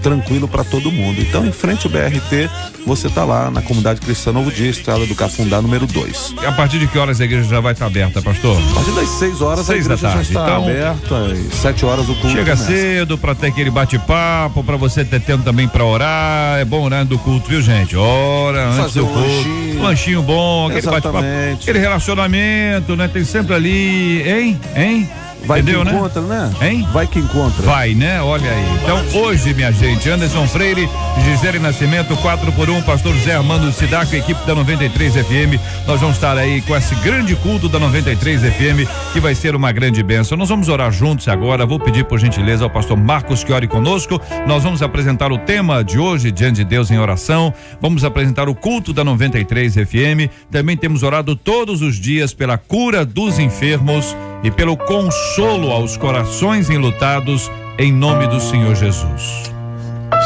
tranquilo para todo mundo. Então, em frente ao BRT, você está lá na comunidade cristã Novo Dia, estrada do Cafundá número 2. A partir de que horas a igreja já vai estar aberta, pastor? A partir das 6 horas a igreja já está aberta, e 7 horas o culto chega começa. cedo para ter aquele bate-papo, para você ter tempo também para orar. É bom orar do culto, viu, gente? Ora antes fazer do culto. Lanchinho bom, aquele bate-papo, aquele relacionamento, né? Tem sempre ali, hein? Vai entendeu, que encontra, né? Hein? Vai que encontra. Vai, né? Olha aí. Então, hoje, minha gente, Anderson Freire, Gisele Nascimento, 4x1, pastor José Armando Sidaco, equipe da 93 FM. Nós vamos estar aí com esse grande culto da 93 FM, que vai ser uma grande bênção. Nós vamos orar juntos agora. Vou pedir, por gentileza, ao pastor Marcos que ore conosco. Nós vamos apresentar o tema de hoje, diante de Deus em oração. Vamos apresentar o culto da 93 FM. Também temos orado todos os dias pela cura dos enfermos e pelo consolo aos corações enlutados, em nome do Senhor Jesus.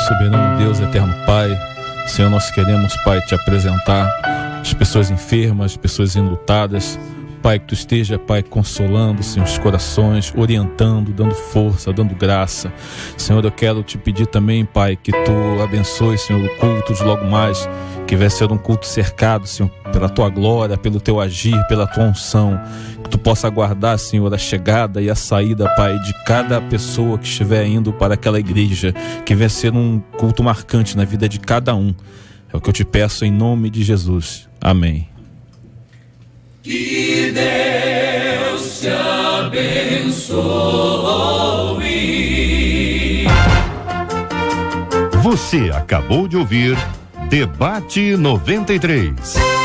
Soberano Deus, eterno Pai, Senhor, nós queremos, Pai, te apresentar as pessoas enfermas, as pessoas enlutadas. Pai, que tu esteja, Pai, consolando, Senhor, os corações, orientando, dando força, dando graça. Senhor, eu quero te pedir também, Pai, que tu abençoe, Senhor, o culto de logo mais, que vai ser um culto cercado, Senhor, pela tua glória, pelo teu agir, pela tua unção. Que tu possa aguardar, Senhor, a chegada e a saída, Pai, de cada pessoa que estiver indo para aquela igreja, que vai ser um culto marcante na vida de cada um. É o que eu te peço em nome de Jesus. Amém. Que Deus te abençoe. Você acabou de ouvir Debate 93.